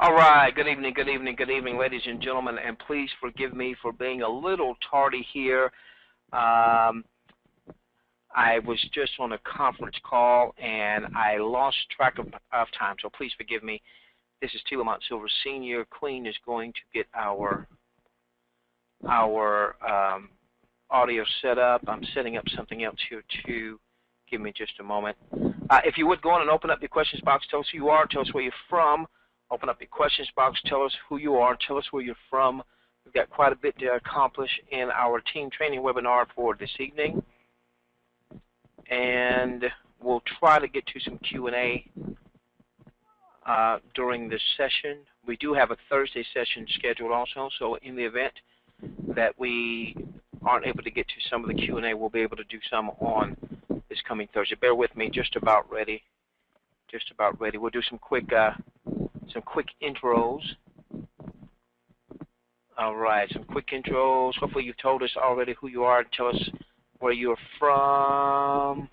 All right, good evening, ladies and gentlemen, and please forgive me for being a little tardy here. I was just on a conference call, and I lost track of time, so please forgive me. This is T. Lamont Silver Sr. Queen is going to get our audio set up. I'm setting up something else here, too. Give me just a moment. If you would go on and open up your questions box, tell us who you are, tell us where you're from. Open up your questions box, tell us who you are, tell us where you're from. We've got quite a bit to accomplish in our team training webinar for this evening. And we'll try to get to some Q&A during this session. We do have a Thursday session scheduled also, so in the event that we aren't able to get to some of the Q&A, we'll be able to do some on this coming Thursday. Bear with me, just about ready. Just about ready. We'll do some quick intros. All right, some quick intros. Hopefully you've told us already who you are. Tell us where you're from.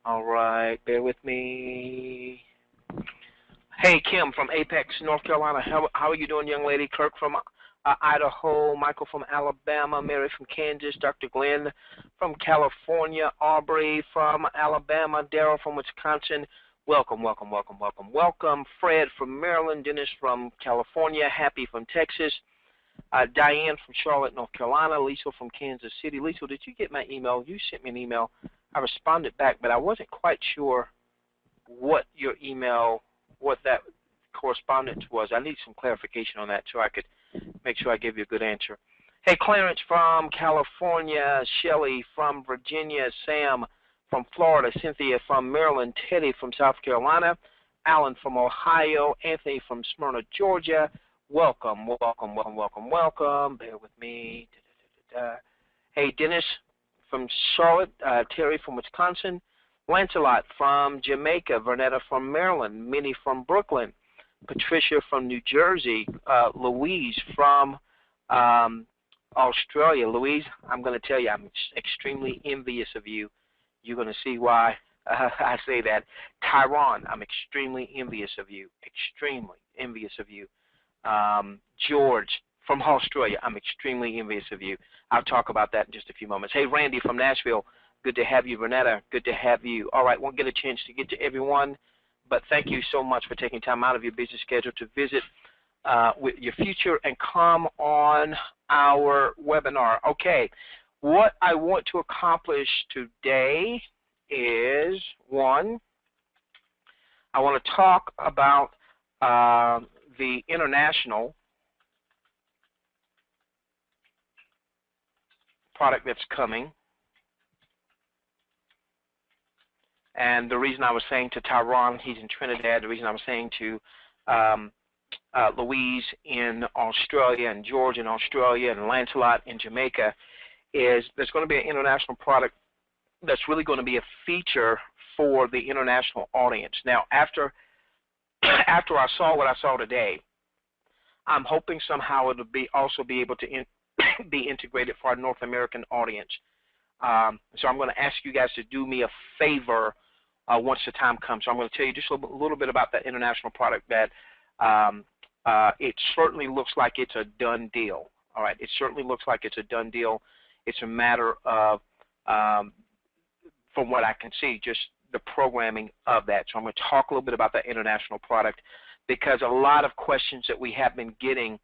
All right, bear with me. Hey, Kim from Apex, North Carolina. How are you doing, young lady? Kirk from Idaho, Michael from Alabama, Mary from Kansas, Dr. Glenn from California, Aubrey from Alabama, Daryl from Wisconsin. Welcome, welcome, welcome, welcome, welcome. Fred from Maryland, Dennis from California, Happy from Texas, Diane from Charlotte, North Carolina, Lisa from Kansas City. Lisa, did you get my email? You sent me an email. I responded back, but I wasn't quite sure what your email, what that correspondence was. I need some clarification on that so I could make sure I give you a good answer. Hey, Clarence from California, Shelly from Virginia, Sam from Florida, Cynthia from Maryland, Teddy from South Carolina, Alan from Ohio, Anthony from Smyrna, Georgia. Welcome, welcome, welcome, welcome, welcome. Bear with me. Hey, Dennis from Charlotte, Terry from Wisconsin, Lancelot from Jamaica, Vernetta from Maryland, Minnie from Brooklyn, Patricia from New Jersey, Louise from Australia. Louise, I'm going to tell you, I'm extremely envious of you. You're going to see why I say that. Tyrone, I'm extremely envious of you. Extremely envious of you. George from Australia, I'm extremely envious of you. I'll talk about that in just a few moments. Hey, Randy from Nashville, good to have you. Renetta, good to have you. All right, won't get a chance to get to everyone, but thank you so much for taking time out of your busy schedule to visit with your future and come on our webinar. Okay. What I want to accomplish today is, one, I want to talk about the international product that's coming. And the reason I was saying to Tyrone, he's in Trinidad, the reason I was saying to Louise in Australia and George in Australia and Lancelot in Jamaica is there's going to be an international product that's really going to be a feature for the international audience. Now, after I saw what I saw today, I'm hoping somehow it'll also be able to be integrated for our North American audience. So I'm going to ask you guys to do me a favor once the time comes. So I'm going to tell you just a little bit about that international product that it certainly looks like it's a done deal. All right, it certainly looks like it's a done deal. It's a matter of, from what I can see, just the programming of that. So I'm going to talk a little bit about that international product because a lot of questions that we have been getting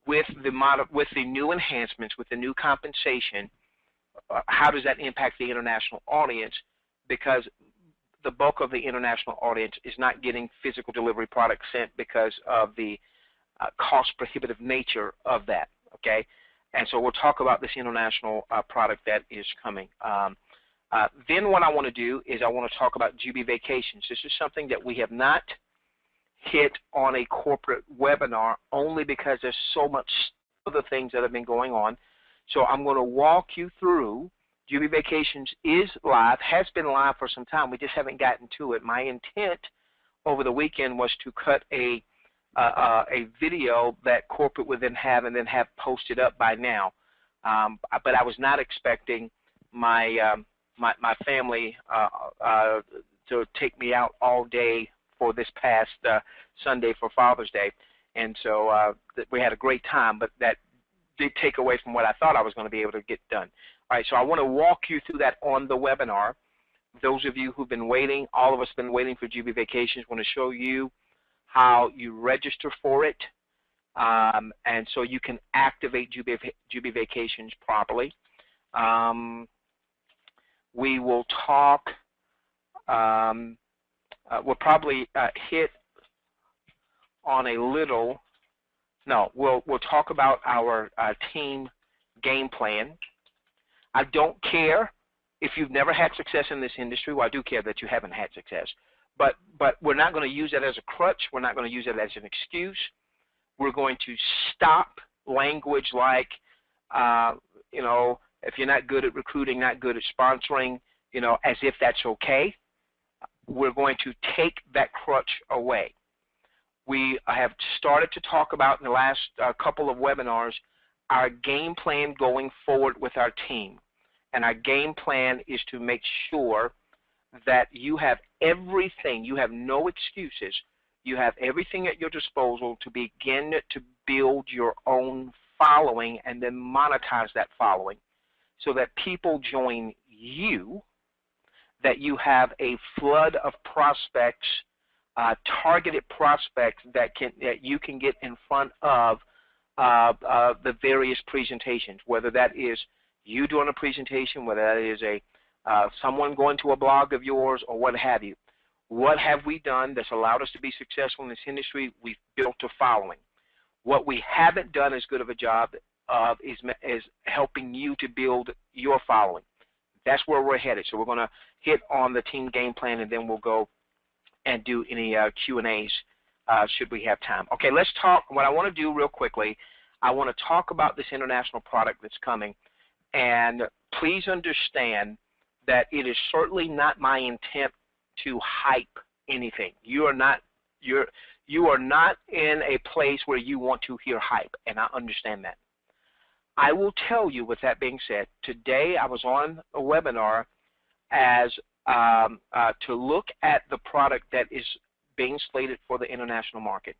with the new enhancements, with the new compensation, how does that impact the international audience? Because the bulk of the international audience is not getting physical delivery products sent because of the cost-prohibitive nature of that, okay? And so we'll talk about this international product that is coming. Then what I want to do is I want to talk about Jubi Vacations. This is something that we have not hit on a corporate webinar only because there's so much other things that have been going on. So I'm going to walk you through. Jubi Vacations is live, has been live for some time. We just haven't gotten to it. My intent over the weekend was to cut a video that corporate would then have posted up by now. But I was not expecting my my family to take me out all day for this past Sunday for Father's Day. And so we had a great time, but that did take away from what I thought I was going to be able to get done. All right, so I want to walk you through that on the webinar. Those of you who've been waiting, all of us have been waiting for Jubi Vacations, want to show you how you register for it, and so you can activate Jubi Vacations properly. We will talk, we'll probably hit on a little, no, we'll talk about our team game plan. I don't care if you've never had success in this industry. Well, I do care that you haven't had success, but we're not going to use that as a crutch. We're not going to use it as an excuse. We're going to stop language like, you know, if you're not good at recruiting, not good at sponsoring, you know, as if that's okay. We're going to take that crutch away. We have started to talk about in the last couple of webinars our game plan going forward with our team. And our game plan is to make sure that you have everything, you have no excuses, you have everything at your disposal to begin to build your own following and then monetize that following so that people join you, that you have a flood of prospects, targeted prospects that you can get in front of the various presentations, whether that is you doing a presentation, whether that is someone going to a blog of yours or what have you. What have we done that's allowed us to be successful in this industry? We've built a following. What we haven't done as good of a job of is helping you to build your following. That's where we're headed. So we're going to hit on the team game plan, and then we'll go and do any Q&As should we have time. Okay, let's talk. What I want to do real quickly, I want to talk about this international product that's coming. And please understand that it is certainly not my intent to hype anything. You are not in a place where you want to hear hype, and I understand that. I will tell you, with that being said, today I was on a webinar as to look at the product that is being slated for the international market.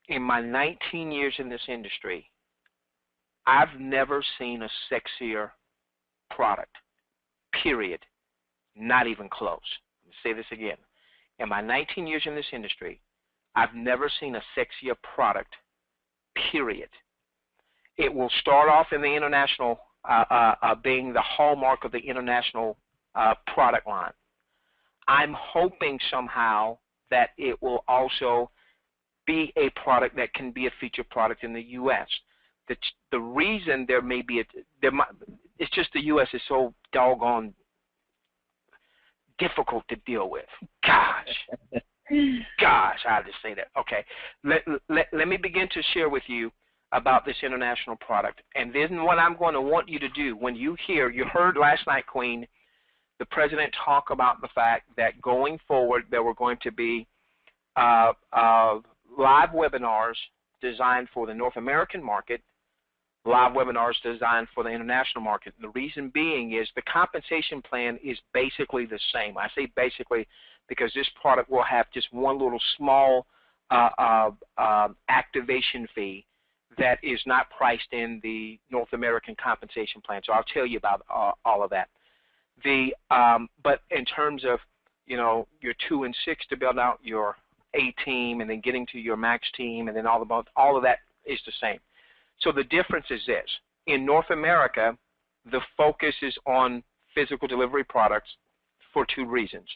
In my 19 years in this industry, I've never seen a sexier product, period, not even close. Let me say this again. In my 19 years in this industry, I've never seen a sexier product, period. It will start off in the international, being the hallmark of the international product line. I'm hoping somehow that it will also be a product that can be a featured product in the U.S. The reason there may be it's just the U.S. is so doggone difficult to deal with. Gosh, I had to say that. Okay, let me begin to share with you about this international product. And then what I'm going to want you to do when you heard last night, Queen, the president talk about the fact that going forward there were going to be live webinars designed for the North American market, live webinars designed for the international market. And the reason being is the compensation plan is basically the same. I say basically because this product will have just one little small activation fee that is not priced in the North American compensation plan. So I'll tell you about all of that. But in terms of, you know, your 2 and 6 to build out your A team and then getting to your Max team and then all of that is the same. So the difference is this. In North America, the focus is on physical delivery products for 2 reasons.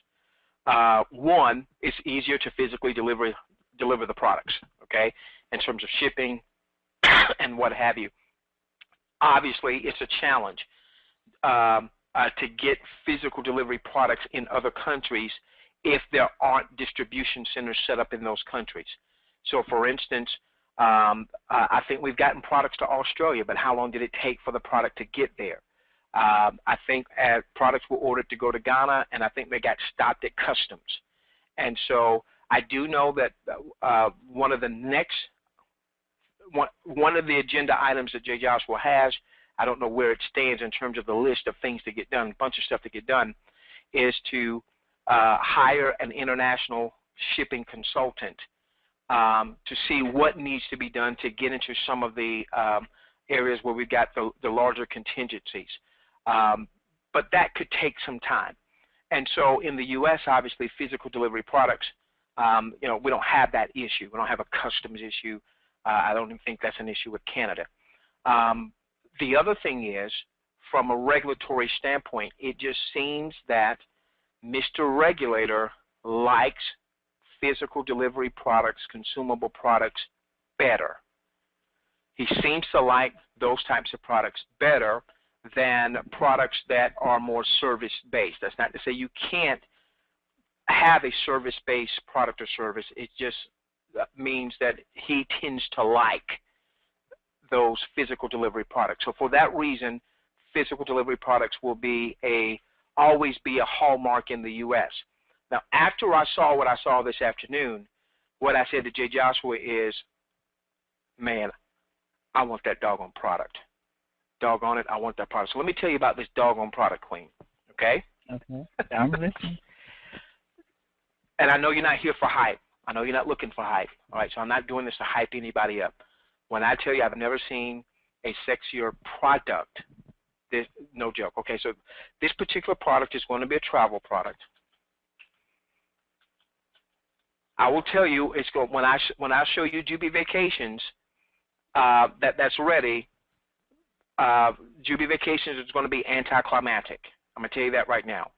One, it's easier to physically deliver the products, okay, in terms of shipping and what have you. Obviously, it's a challenge to get physical delivery products in other countries if there aren't distribution centers set up in those countries. So, for instance, I think we've gotten products to Australia, but how long did it take for the product to get there? I think products were ordered to go to Ghana, and I think they got stopped at customs. And so I do know that one of the agenda items that J. Joshua has, I don't know where it stands in terms of the list of things to get done, a bunch of stuff to get done, is to hire an international shipping consultant to see what needs to be done to get into some of the areas where we've got the larger contingencies. But that could take some time. And so in the U.S., obviously, physical delivery products, you know, we don't have that issue. We don't have a customs issue. I don't even think that's an issue with Canada. The other thing is, from a regulatory standpoint, it just seems that Mr. Regulator likes physical delivery products, consumable products better. He seems to like those types of products better than products that are more service-based. That's not to say you can't have a service-based product or service. It just means that he tends to like those physical delivery products. So for that reason, physical delivery products will be always be a hallmark in the U.S. Now, after I saw what I saw this afternoon, what I said to Jay Joshua is, man, I want that doggone product. Doggone it, I want that product. So let me tell you about this doggone product, Queen, okay? Okay, I'm listening. And I know you're not here for hype. I know you're not looking for hype. All right, so I'm not doing this to hype anybody up. When I tell you I've never seen a sexier product, this, no joke. Okay, so this particular product is going to be a travel product. I will tell you, it's going, when I show you Jubi Vacations, that's ready. Jubi Vacations is going to be anticlimactic. I'm going to tell you that right now.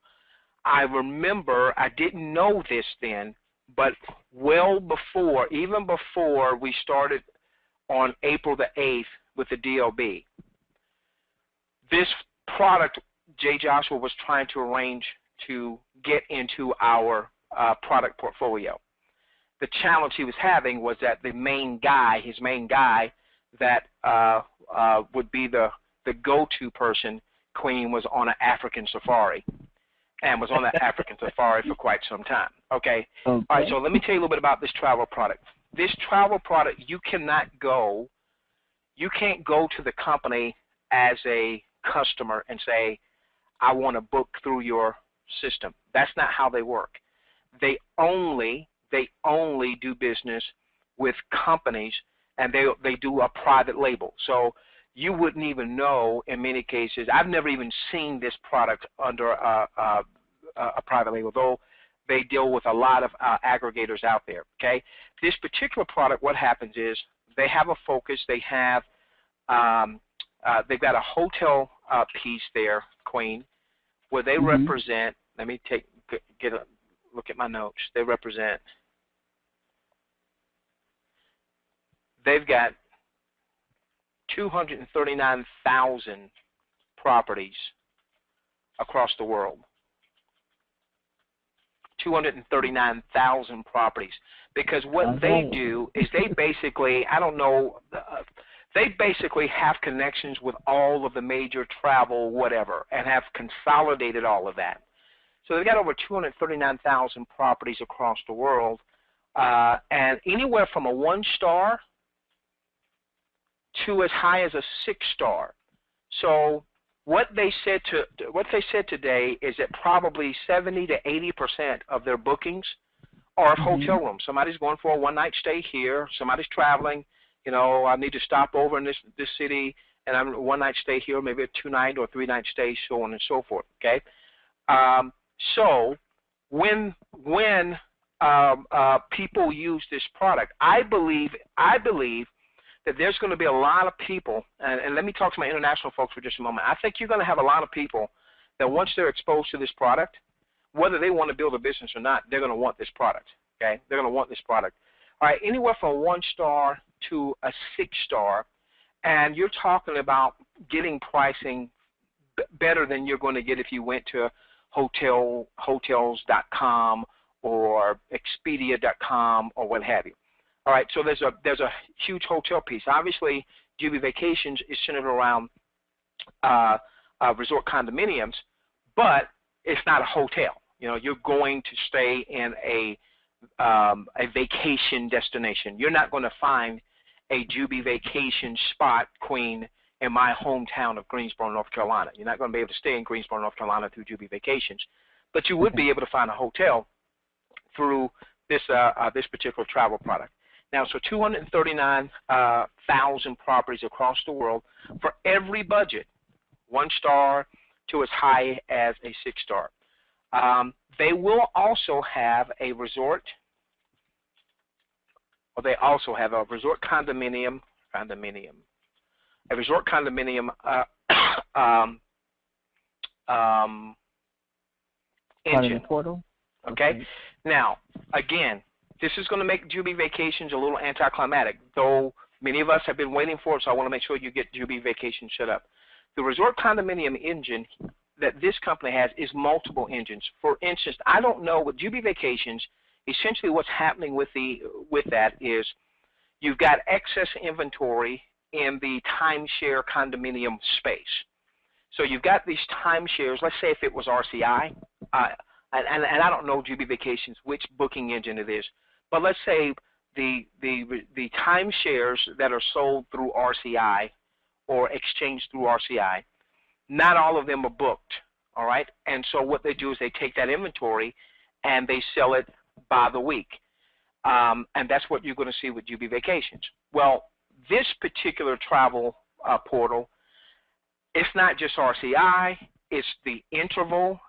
I remember, I didn't know this then, but well before, even before we started on April the 8th with the DLB, this product Jay Joshua was trying to arrange to get into our product portfolio. The challenge he was having was that the main guy, his main guy, that would be the go-to person, Queen, was on an African safari, and was on that African safari for quite some time. Okay? All right, so let me tell you a little bit about this travel product. This travel product, you can't go to the company as a customer and say, I want to book through your system. That's not how they work. They only do business with companies, and they do a private label. So you wouldn't even know in many cases. I've never even seen this product under a private label, though they deal with a lot of aggregators out there. Okay, this particular product, what happens is they have a focus. They have they've got a hotel piece there, Queen, where they represent. Let me get a look at my notes. They represent. They've got 239,000 properties across the world. 239,000 properties. Because what they do is they basically, I don't know, they basically have connections with all of the major travel whatever and have consolidated all of that. So they've got over 239,000 properties across the world, and anywhere from a 1-star to as high as a 6-star. So what they said today is that probably 70 to 80% of their bookings are of hotel rooms. Somebody's going for a one-night stay here. Somebody's traveling. You know, I need to stop over in this city, and I'm a one-night stay here, maybe a 2-night or 3-night stay, so on and so forth. Okay. So when people use this product, I believe that there's going to be a lot of people, and let me talk to my international folks for just a moment. I think you're going to have a lot of people that once they're exposed to this product, whether they want to build a business or not, they're going to want this product, okay? They're going to want this product. All right, anywhere from a 1-star to a 6-star, and you're talking about getting pricing better than you're going to get if you went to hotels.com or Expedia.com or what have you. All right, so there's a huge hotel piece. Obviously, Jubi Vacations is centered around resort condominiums, but it's not a hotel. You know, you're going to stay in a vacation destination. You're not going to find a Jubi Vacation spot, Queen, in my hometown of Greensboro, North Carolina. You're not going to be able to stay in Greensboro, North Carolina through Jubi Vacations. but you would be able to find a hotel through this this particular travel product. Now, so 239,000 properties across the world for every budget, 1 star to as high as a 6 star. They will also have a resort, or they also have a resort condominium engine. Portal? Okay. Now, again, this is going to make Jubi Vacations a little anticlimactic, though many of us have been waiting for it, so I want to make sure you get Jubi Vacations set up. The resort condominium engine that this company has is multiple engines. For instance, I don't know, with Jubi Vacations, essentially what's happening with that is you've got excess inventory in the timeshare condominium space. So you've got these timeshares. Let's say if it was RCI, and I don't know Jubi Vacations which booking engine it is, but let's say the timeshares that are sold through RCI or exchanged through RCI, not all of them are booked, all right? And so what they do is they take that inventory and they sell it by the week. And that's what you're going to see with Jubi Vacations. Well, this particular travel portal, it's not just RCI, it's the Interval,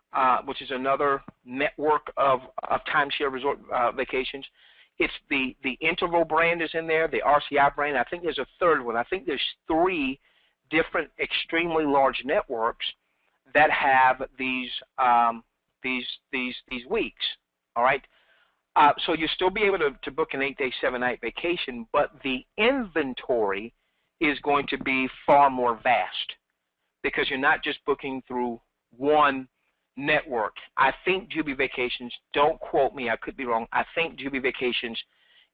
which is another network of timeshare resort vacations. It's the Interval brand is in there, the RCI brand. I think there's a third one. I think there's 3 different extremely large networks that have these weeks. All right. So you'll still be able to book an 8-day, 7-night vacation, but the inventory is going to be far more vast because you're not just booking through one network. I think Jubi Vacations, don't quote me, I could be wrong, I think Jubi Vacations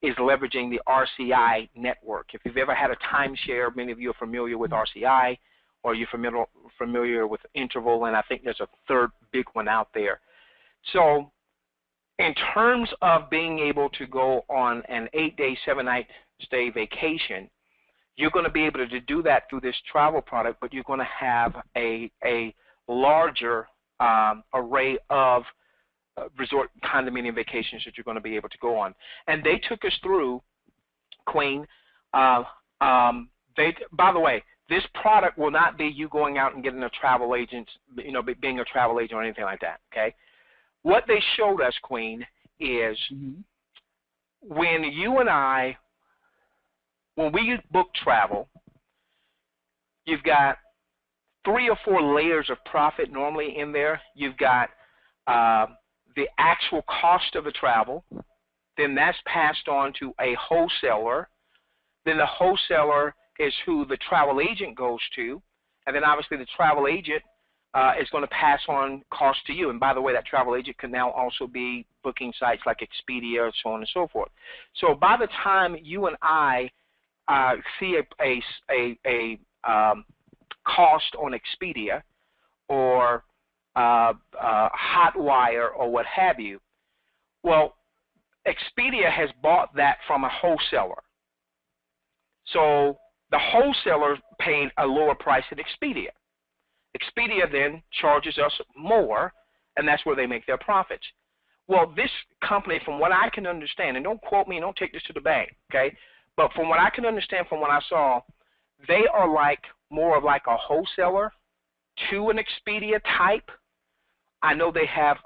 is leveraging the RCI network. If you've ever had a timeshare, many of you are familiar with RCI, or you're familiar with Interval, and I think there's a third big one out there. So in terms of being able to go on an 8-day, 7-night stay vacation, you're going to be able to do that through this travel product, but you're going to have a larger array of resort condominium vacations that you're going to be able to go on. And they took us through, Queen, by the way, this product will not be you going out and getting a travel agent, being a travel agent or anything like that, okay? What they showed us, Queen, is when you and I, when we book travel, you've got 3 or 4 layers of profit normally in there. You've got the actual cost of the travel, then that's passed on to a wholesaler, then the wholesaler is who the travel agent goes to, and then obviously the travel agent is going to pass on cost to you. And by the way, that travel agent can now also be booking sites like Expedia and so on and so forth. So by the time you and I see a cost on Expedia or Hotwire or what have you, well, Expedia has bought that from a wholesaler. So the wholesaler paid a lower price at Expedia. Expedia then charges us more, and that's where they make their profits. Well, this company, from what I can understand, and don't quote me, don't take this to the bank, okay? But from what I can understand from what I saw, they are like more of like a wholesaler to an Expedia type. I know they have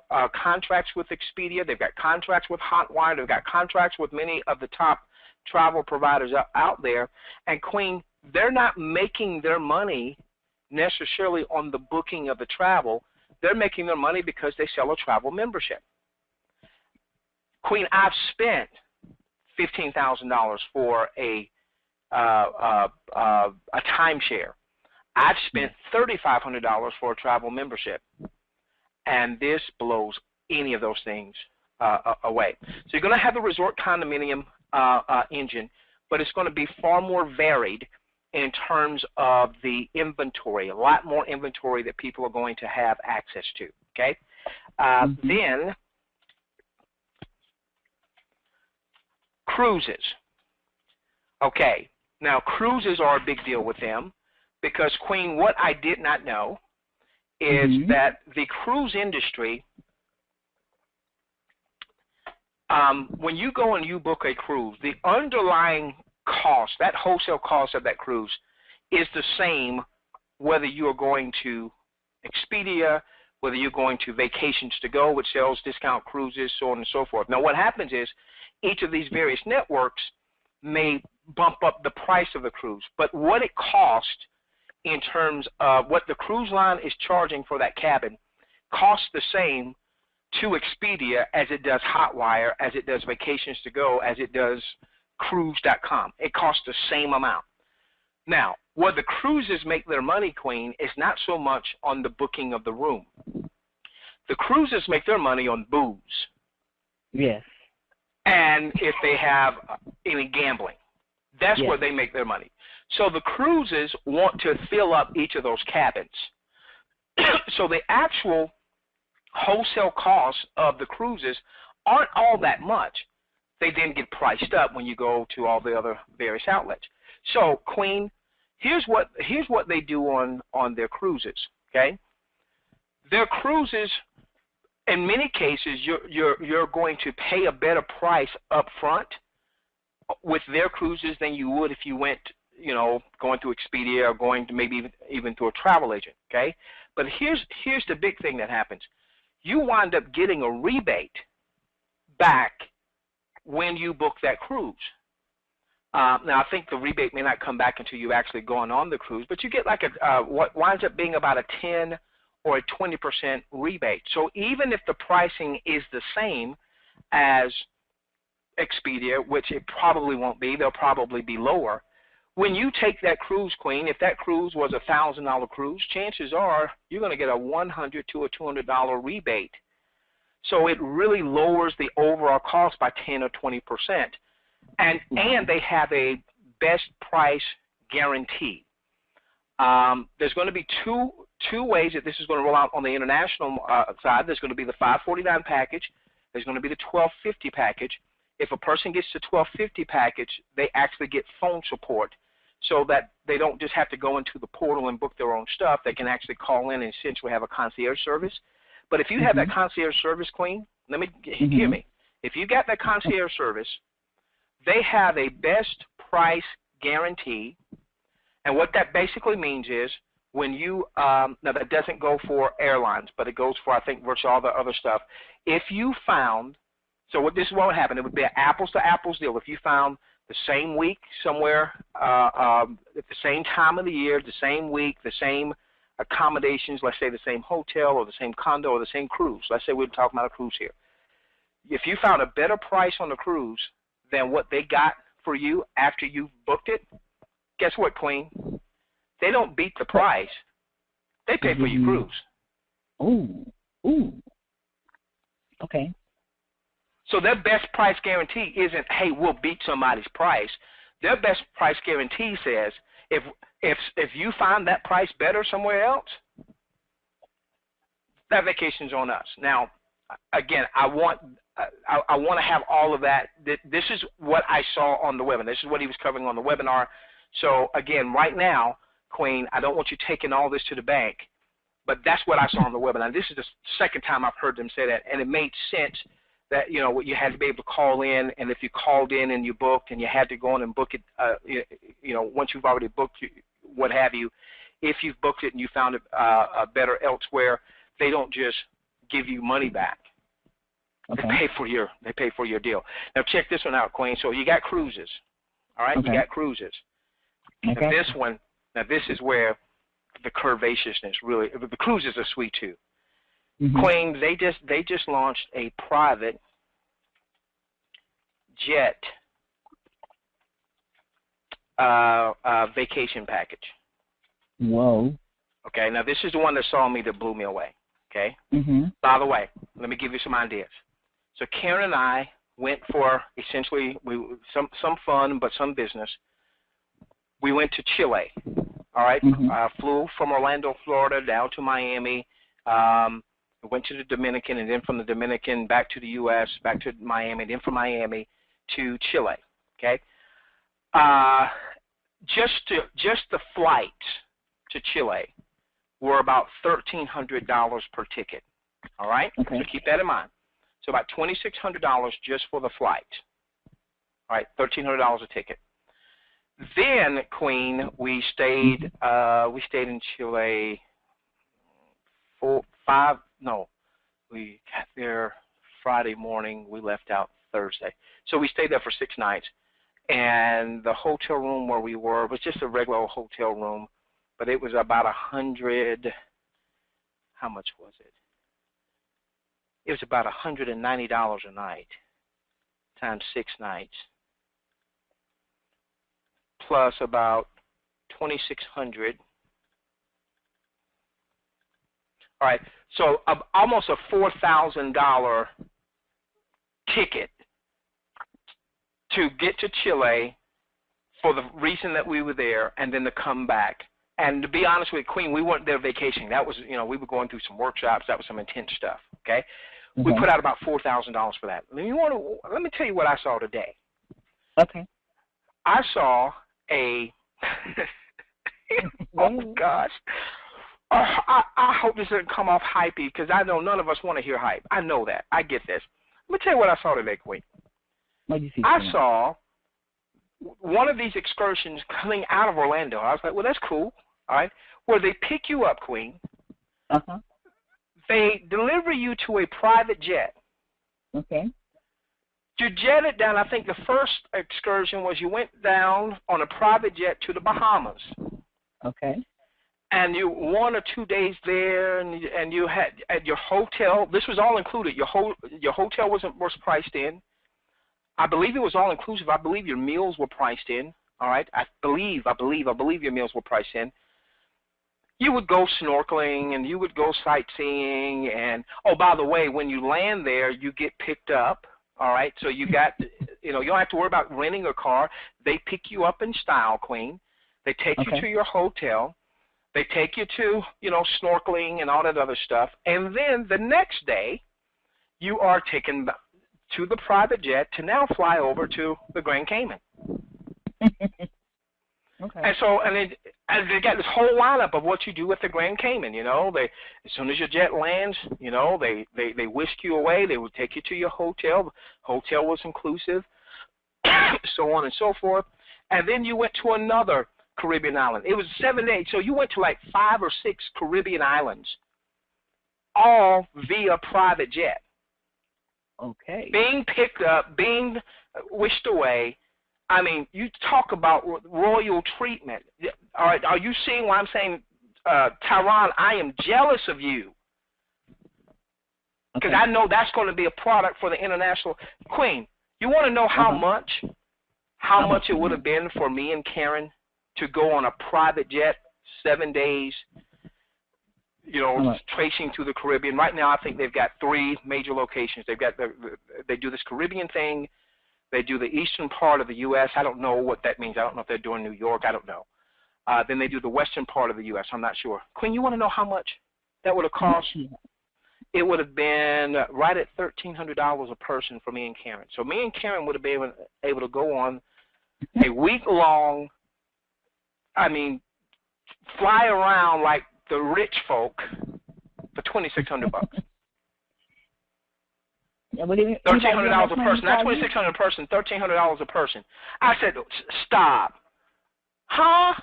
contracts with Expedia. They've got contracts with Hotwire. They've got contracts with many of the top travel providers out there. And Queen, they're not making their money necessarily on the booking of the travel. They're making their money because they sell a travel membership. Queen, I've spent $15,000 for a timeshare. I've spent $3,500 for a travel membership, and this blows any of those things away. So you're going to have the resort condominium engine, but it's going to be far more varied in terms of the inventory, a lot more inventory that people are going to have access to, okay? Then cruises. Okay, now cruises are a big deal with them because, Queen, what I did not know is that the cruise industry when you go and you book a cruise, the underlying cost, that wholesale cost of that cruise, is the same whether you are going to Expedia, whether you're going to Vacations to Go, which sells discount cruises, so on and so forth. Now, what happens is each of these various networks may bump up the price of the cruise, but what it costs in terms of what the cruise line is charging for that cabin costs the same to Expedia as it does Hotwire, as it does Vacations to Go, as it does Cruise.com. It costs the same amount. Now, where the cruises make their money, Queen, is not so much on the booking of the room. The cruises make their money on booze. Yes. And if they have any gambling. That's Yes. where they make their money. So the cruises want to fill up each of those cabins. So the actual wholesale costs of the cruises aren't all that much. They then get priced up when you go to all the other various outlets. So, Queen, here's what they do on their cruises, okay? Their cruises, in many cases, you're going to pay a better price up front with their cruises than you would if you went, you know, going through Expedia or going to maybe even through a travel agent, okay? But here's the big thing that happens. You wind up getting a rebate back when you book that cruise. Now, I think the rebate may not come back until you've actually gone on the cruise, but you get like what winds up being about a 10 or a 20% rebate. So even if the pricing is the same as Expedia, which it probably won't be, they'll probably be lower. When you take that cruise, Queen, if that cruise was a $1,000 cruise, chances are you're going to get a $100 to a $200 rebate. So it really lowers the overall cost by 10 or 20%. And they have a best price guarantee. There's going to be two ways that this is going to roll out on the international side. There's going to be the $549 package. There's going to be the $1,250 package. If a person gets the $1,250 package, they actually get phone support so that they don't just have to go into the portal and book their own stuff. They can actually call in and essentially have a concierge service. But if you have that concierge service, Queen, let me hear me. If you got that concierge service, they have a best price guarantee, and what that basically means is when you now that doesn't go for airlines, but it goes for I think virtually all the other stuff. If you found, so this is what would happen. It would be an apples to apples deal. If you found the same week somewhere at the same time of the year, the same week, the same accommodations, let's say the same hotel or the same condo or the same cruise. Let's say we're talking about a cruise here. If you found a better price on the cruise than what they got for you after you've booked it, guess what, Queen? They don't beat the price. They pay for your cruise. Ooh. Okay. So their best price guarantee isn't, hey, we'll beat somebody's price. Their best price guarantee says, if you find that price better somewhere else, that vacation's on us. Now, again, I want to have all of that. This is what I saw on the webinar. This is what he was covering on the webinar. So, again, right now, Queen, I don't want you taking all this to the bank, but that's what I saw on the webinar. This is the second time I've heard them say that, and it made sense that, you know, you had to be able to call in, and if you called in and you booked and you had to go in and book it, you know, once you've already booked, what have you, if you've booked it and you found it better elsewhere, they don't just give you money back. Okay. They pay for your deal. Now check this one out, Queen. So you got cruises, all right? Okay. You got cruises. Okay. Now this one, this is where the curvaceousness really. The cruises are sweet too. Queen, they just launched a private jet vacation package. Whoa. Okay. Now this is the one that saw me that blew me away. Okay. By the way, let me give you some ideas. So Karen and I went for essentially some fun but some business. We went to Chile. All right. Flew from Orlando, Florida, down to Miami. We went to the Dominican, and then from the Dominican back to the U.S., back to Miami, then from Miami to Chile. Okay. Just the flights to Chile were about $1,300 per ticket. All right. Okay. So keep that in mind. So about $2,600 just for the flight. All right, $1,300 a ticket. Then, Queen, we stayed in Chile we got there Friday morning. We left out Thursday. So we stayed there for 6 nights. And the hotel room where we were was just a regular hotel room, but it was about 100, how much was it? It was about $190 a night times 6 nights, plus about $2,600. All right, so almost a $4,000 ticket to get to Chile for the reason that we were there, and then to come back. And to be honest with you, Queen, we weren't there vacationing. That was, we were going through some workshops. That was some intense stuff. Okay, we put out about $4,000 for that. Let me tell you what I saw today. Okay. I saw a. Oh gosh. I hope this doesn't come off hypey, because I know none of us want to hear hype. I know that. I get this. Let me tell you what I saw today, Queen. What did you see? I saw one of these excursions coming out of Orlando. I was like, well, that's cool, all right, where they pick you up, Queen. Uh-huh. They deliver you to a private jet. Okay. You jetted down. I think the first excursion was you went down on a private jet to the Bahamas. Okay. And you 1 or 2 days there, and you had at your hotel. This was all included. Your hotel was priced in. I believe it was all inclusive. I believe your meals were priced in. All right. I believe your meals were priced in. You would go snorkeling and you would go sightseeing, and oh, by the way, when you land there, you get picked up. All right. So you got, you don't have to worry about renting a car. They pick you up in style, Queen. They take you to your hotel. They take you to, snorkeling and all that other stuff. And then the next day, you are taken to the private jet to now fly over to the Grand Cayman. Okay. And they got this whole lineup of what you do at the Grand Cayman. They, as soon as your jet lands, they whisk you away. They would take you to your hotel. The hotel was inclusive, so on and so forth. And then you went to another Caribbean island. It was 7 days, so you went to like 5 or 6 Caribbean islands, all via private jet. Okay. Being picked up, being whisked away. I mean, you talk about royal treatment. All right, are you seeing why I'm saying, Tyron, I am jealous of you? Because I know that's going to be a product for the international. Queen, you want to know how much it would have been for me and Karen to go on a private jet, 7 days, tracing through the Caribbean. Right now, I think they've got 3 major locations. They do this Caribbean thing. They do the eastern part of the U.S. I don't know what that means. I don't know if they're doing New York. I don't know. Then they do the western part of the U.S. I'm not sure. Queen, you want to know how much that would have cost? It would have been right at $1,300 a person for me and Karen. So me and Karen would have been able to go on a week-long, fly around like the rich folk for $2,600. $1,300 a person. Not $2,600 a person. $1,300 a person. I said, stop. Huh?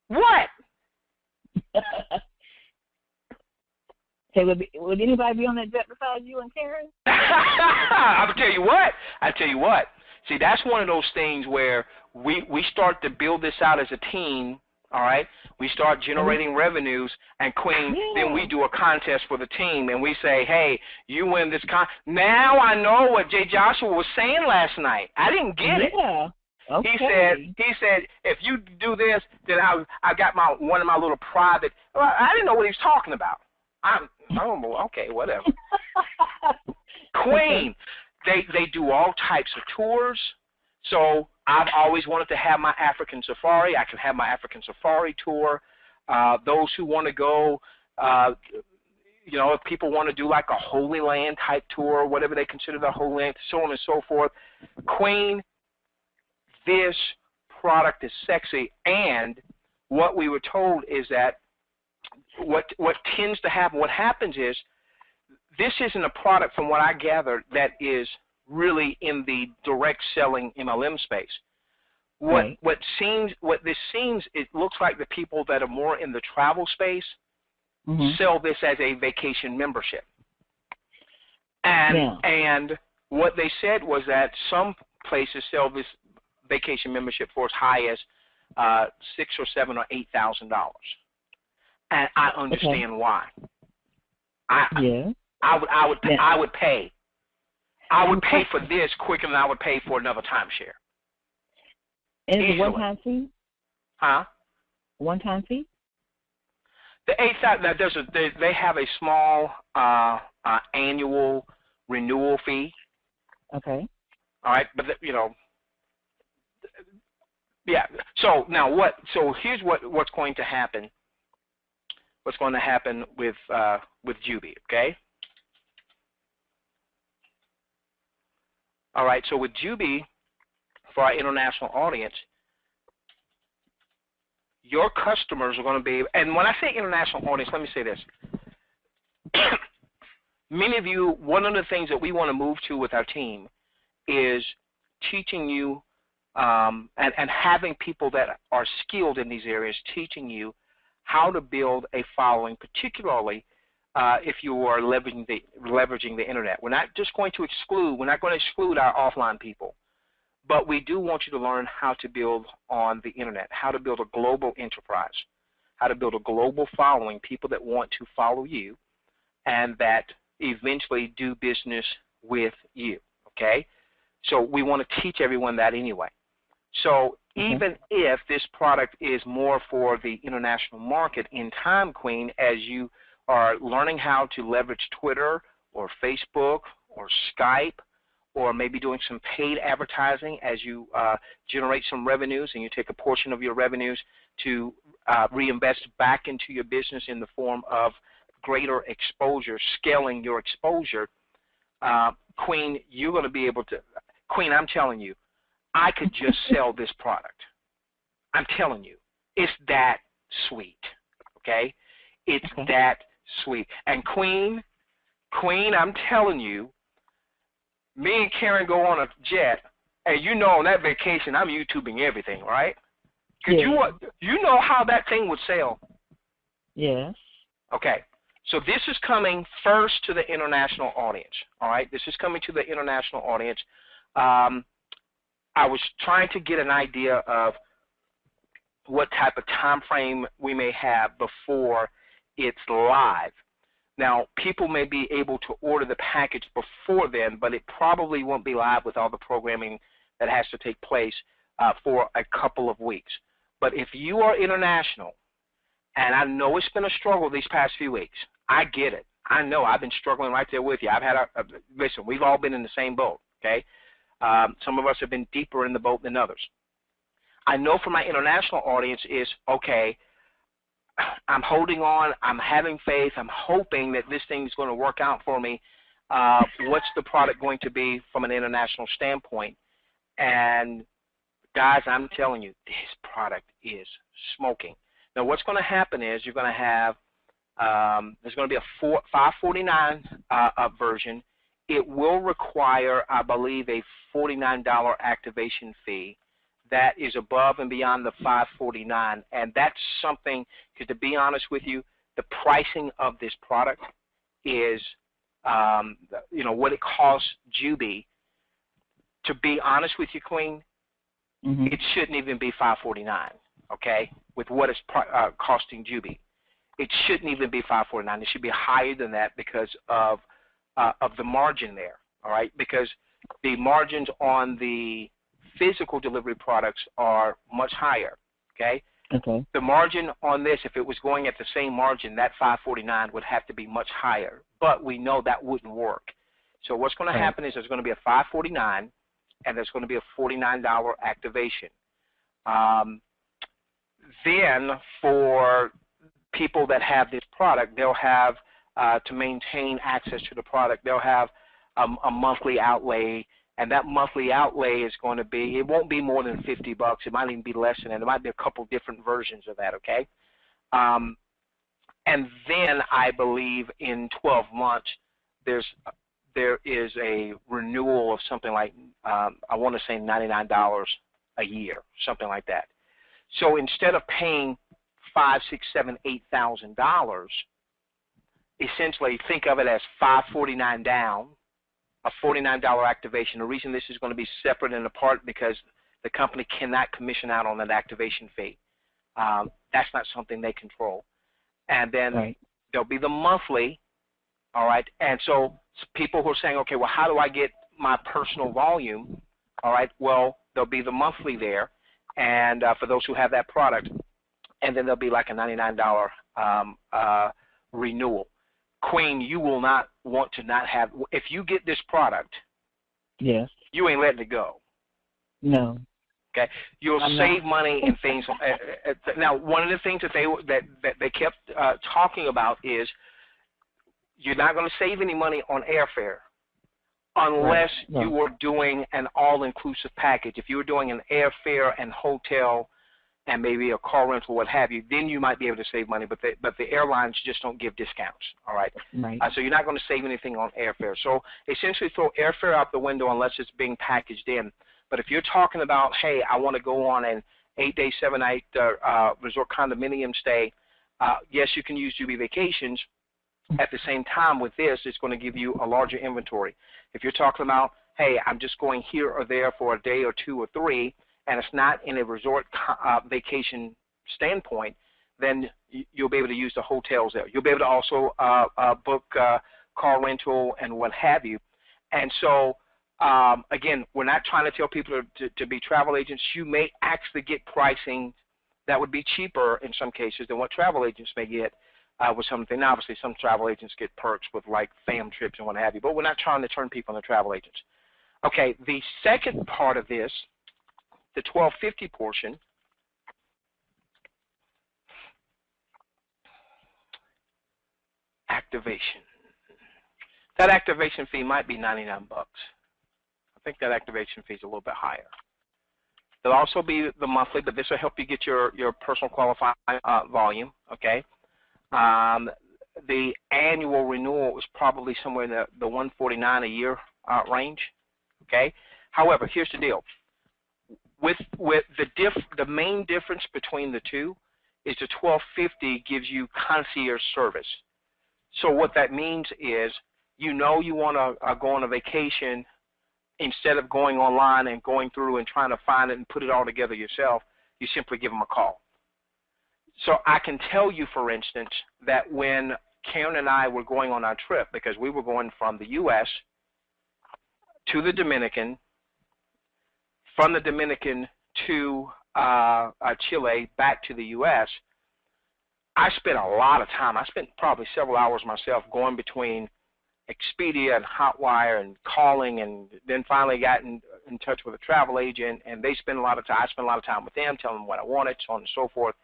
What? Hey, would anybody be on that jet besides you and Karen? I'll tell you what. See, that's one of those things where we start to build this out as a team. All right, we start generating revenues, and Queen, then we do a contest for the team, and we say, hey, you win this Now I know what Jay Joshua was saying last night. I didn't get it. Okay. He said, if you do this, then I got one of my little private. Well, I didn't know what he was talking about. Okay, whatever. Queen, they do all types of tours. So I've always wanted to have my African safari. I can have my African safari tour. Those who want to go, if people want to do like a Holy Land type tour, whatever they consider the Holy Land, so on and so forth. Queen, this product is sexy. And what we were told is that what tends to happen, what happens is this isn't a product, from what I gathered, that is really in the direct selling MLM space. What this seems, it looks like the people that are more in the travel space sell this as a vacation membership. And what they said was that some places sell this vacation membership for as high as $6,000 or $7,000 or $8,000, and I understand why. I would pay for this quicker than I would pay for another timeshare. And is it a one-time fee? Huh? One-time fee? The $8,000. They have a small annual renewal fee. Okay. All right, but yeah. So now what? So here's what's going to happen. What's going to happen with Jubi? Okay. All right. So with Jubi, for our international audience, your customers are going to be, and when I say international audience, let me say this. Many of you, one of the things that we want to move to with our team is teaching you and having people that are skilled in these areas, teaching you how to build a following, particularly if you are leveraging the internet. We're not just going to exclude, we're not going to exclude our offline people, but we do want you to learn how to build on the internet, how to build a global enterprise, how to build a global following, people that want to follow you and that eventually do business with you, okay? So we want to teach everyone that anyway. So even if this product is more for the international market in time, Queen, as you are learning how to leverage Twitter or Facebook or Skype, or maybe doing some paid advertising as you generate some revenues, and you take a portion of your revenues to reinvest back into your business in the form of greater exposure, scaling your exposure, Queen, you're going to be able to, Queen, I'm telling you, I could just sell this product. I'm telling you, it's that sweet, okay? It's that sweet. And Queen, I'm telling you, me and Karen go on a jet, and you know on that vacation I'm YouTubing everything, right? Could you know how that thing would sell? Yes. Okay. So this is coming first to the international audience, all right? This is coming to the international audience. I was trying to get an idea of what type of time frame we may have before it's live. Now, people may be able to order the package before then, but it probably won't be live with all the programming that has to take place for a couple of weeks. But if you are international, and I know it's been a struggle these past few weeks, I get it. I know I've been struggling right there with you. I've had listen, we've all been in the same boat, okay? Some of us have been deeper in the boat than others. I know for my international audience is, okay, I'm holding on, I'm having faith, I'm hoping that this thing is going to work out for me. What's the product going to be from an international standpoint? And guys, I'm telling you, this product is smoking. Now, what's going to happen is you're going to have, there's going to be a $549 version. It will require, I believe, a $49 activation fee. That is above and beyond the $549, and that's something, because to be honest with you, the pricing of this product is, you know, what it costs Jubi. To be honest with you, Queen, it shouldn't even be $549, okay, with what it's costing Jubi. It shouldn't even be $549. It should be higher than that because of the margin there, all right, because the margins on the physical delivery products are much higher, okay? Okay. The margin on this, if it was going at the same margin, that $549 would have to be much higher, but we know that wouldn't work. So what's going to happen is there's going to be a $549 and there's going to be a $49 activation. Then for people that have this product, they'll have, to maintain access to the product, they'll have a monthly outlay. And that monthly outlay is going to be, it won't be more than $50. It might even be less than that. There might be a couple different versions of that, okay? And then I believe in 12 months, there is a renewal of something like I want to say $99 a year, something like that. So instead of paying $5,000, $6,000, $7,000, $8,000, essentially think of it as $549 down, a $49 activation. The reason this is going to be separate and apart because the company cannot commission out on that activation fee. That's not something they control. And then there'll be the monthly, all right? And so people who are saying, okay, well, how do I get my personal volume? All right, well, there'll be the monthly there, and for those who have that product, and then there'll be like a $99 renewal. Queen, you will not want to not have, if you get this product, yes, you ain't letting it go. No. Okay, you'll save money in things. Now, one of the things that they kept talking about is you're not going to save any money on airfare unless you are doing an all-inclusive package. If you were doing an airfare and hotel and maybe a car rental, what have you, then you might be able to save money. But the airlines just don't give discounts. All right. So you're not going to save anything on airfare. So essentially, throw airfare out the window unless it's being packaged in. But if you're talking about, hey, I want to go on an 8-day, 7-night resort condominium stay, yes, you can use Jubi Vacations. At the same time, with this, it's going to give you a larger inventory. If you're talking about, hey, I'm just going here or there for a day or 2 or 3, and it's not in a resort vacation standpoint, then you'll be able to use the hotels there. You'll be able to also book car rental and what have you. And so, again, we're not trying to tell people to be travel agents. You may actually get pricing that would be cheaper in some cases than what travel agents may get with something. Now, obviously, some travel agents get perks with like fam trips and what have you, but we're not trying to turn people into travel agents. Okay, the second part of this, the 1250 portion, activation. That activation fee might be 99 bucks. I think that activation fee is a little bit higher. There'll also be the monthly, but this will help you get your personal qualifying volume, okay? The annual renewal is probably somewhere in the $149 a year range, okay? However, here's the deal. With the main difference between the two is the 1250 gives you concierge service. So what that means is, you know, you want to go on a vacation. Instead of going online and going through and trying to find it and put it all together yourself, you simply give them a call. So I can tell you, for instance, that when Karen and I were going on our trip, because we were going from the U.S. to the Dominican, from the Dominican to Chile, back to the U.S., I spent a lot of time. I spent probably several hours myself going between Expedia and Hotwire and calling, and then finally got in touch with a travel agent, and they spent a lot of time. I spent a lot of time with them, telling them what I wanted, so on and so forth.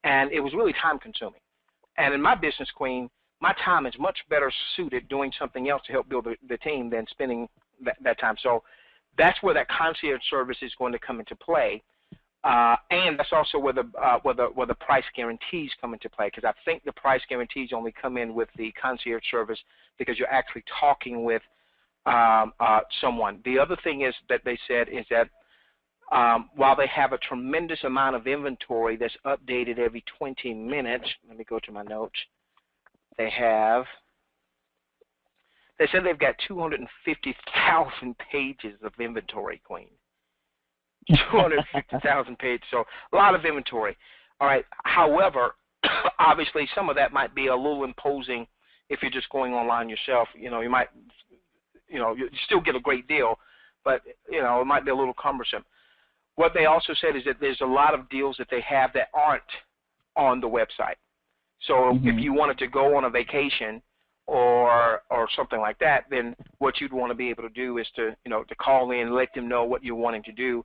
And it was really time consuming. And in my business, Queen, my time is much better suited doing something else to help build the team than spending that time. So that's where that concierge service is going to come into play. And that's also where the price guarantees come into play, because I think the price guarantees only come in with the concierge service because you're actually talking with someone. The other thing is that they said is that while they have a tremendous amount of inventory that's updated every 20 minutes, let me go to my notes. They said they've got 250,000 pages of inventory, Queen. 250,000 pages, so a lot of inventory. All right. However, obviously, some of that might be a little imposing if you're just going online yourself. You know, you might, you still get a great deal, but it might be a little cumbersome. What they also said is that there's a lot of deals that they have that aren't on the website. So if you wanted to go on a vacation or something like that, then what you'd want to be able to do is to call in, let them know what you're wanting to do.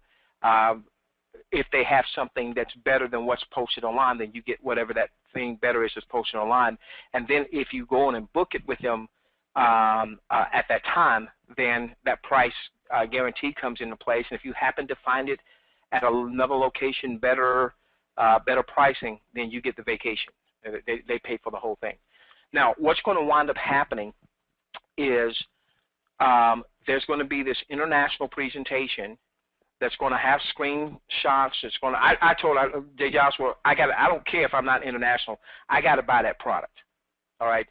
If they have something that's better than what's posted online, then you get whatever that thing better is that's posted online. And then if you go on and book it with them at that time, then that price guarantee comes into place. And if you happen to find it at another location better pricing, then you get the vacation. They pay for the whole thing. Now, what's going to wind up happening is there's going to be this international presentation that's going to have screenshots. It's going to. I told Jay Joshua, I don't care if I'm not international. I got to buy that product. All right.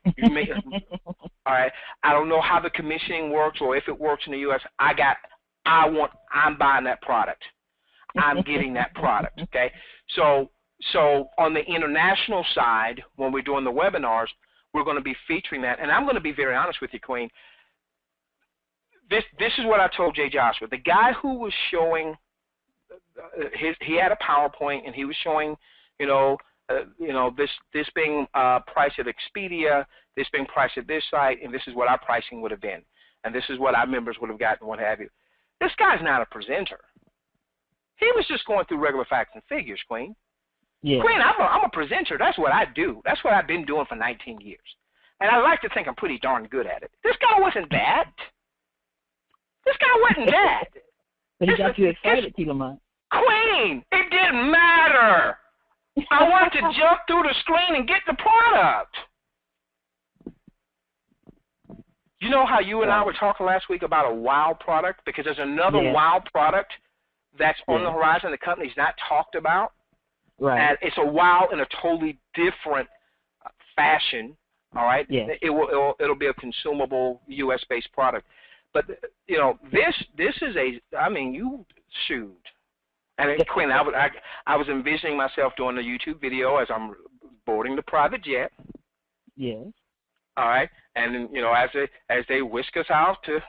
All right. I don't know how the commissioning works or if it works in the U.S. I'm buying that product. I'm getting that product. Okay. So on the international side, when we're doing the webinars, we're going to be featuring that. And I'm going to be very honest with you, Queen. This is what I told Jay Joshua. The guy who was showing he had a PowerPoint and he was showing, this being priced at Expedia, this being priced at this site, and this is what our pricing would have been, and this is what our members would have gotten, what have you. This guy's not a presenter. He was just going through regular facts and figures, Queen. Yeah. Queen, I'm a presenter. That's what I do. That's what I've been doing for 19 years. And I like to think I'm pretty darn good at it. This guy wasn't that. This guy wasn't that. But he got you excited, Lamont. Queen, it didn't matter. I wanted to jump through the screen and get the product. You know how you and I were talking last week about a wow product? Because there's another wow product that's on the horizon the company's not talked about. Right. And it's a wow in a totally different fashion. All right. Yeah. It'll be a consumable U.S.-based product. But this is you shoot. And Quinn, I was envisioning myself doing a YouTube video as I'm boarding the private jet. Yes. All right. And as they whisk us out to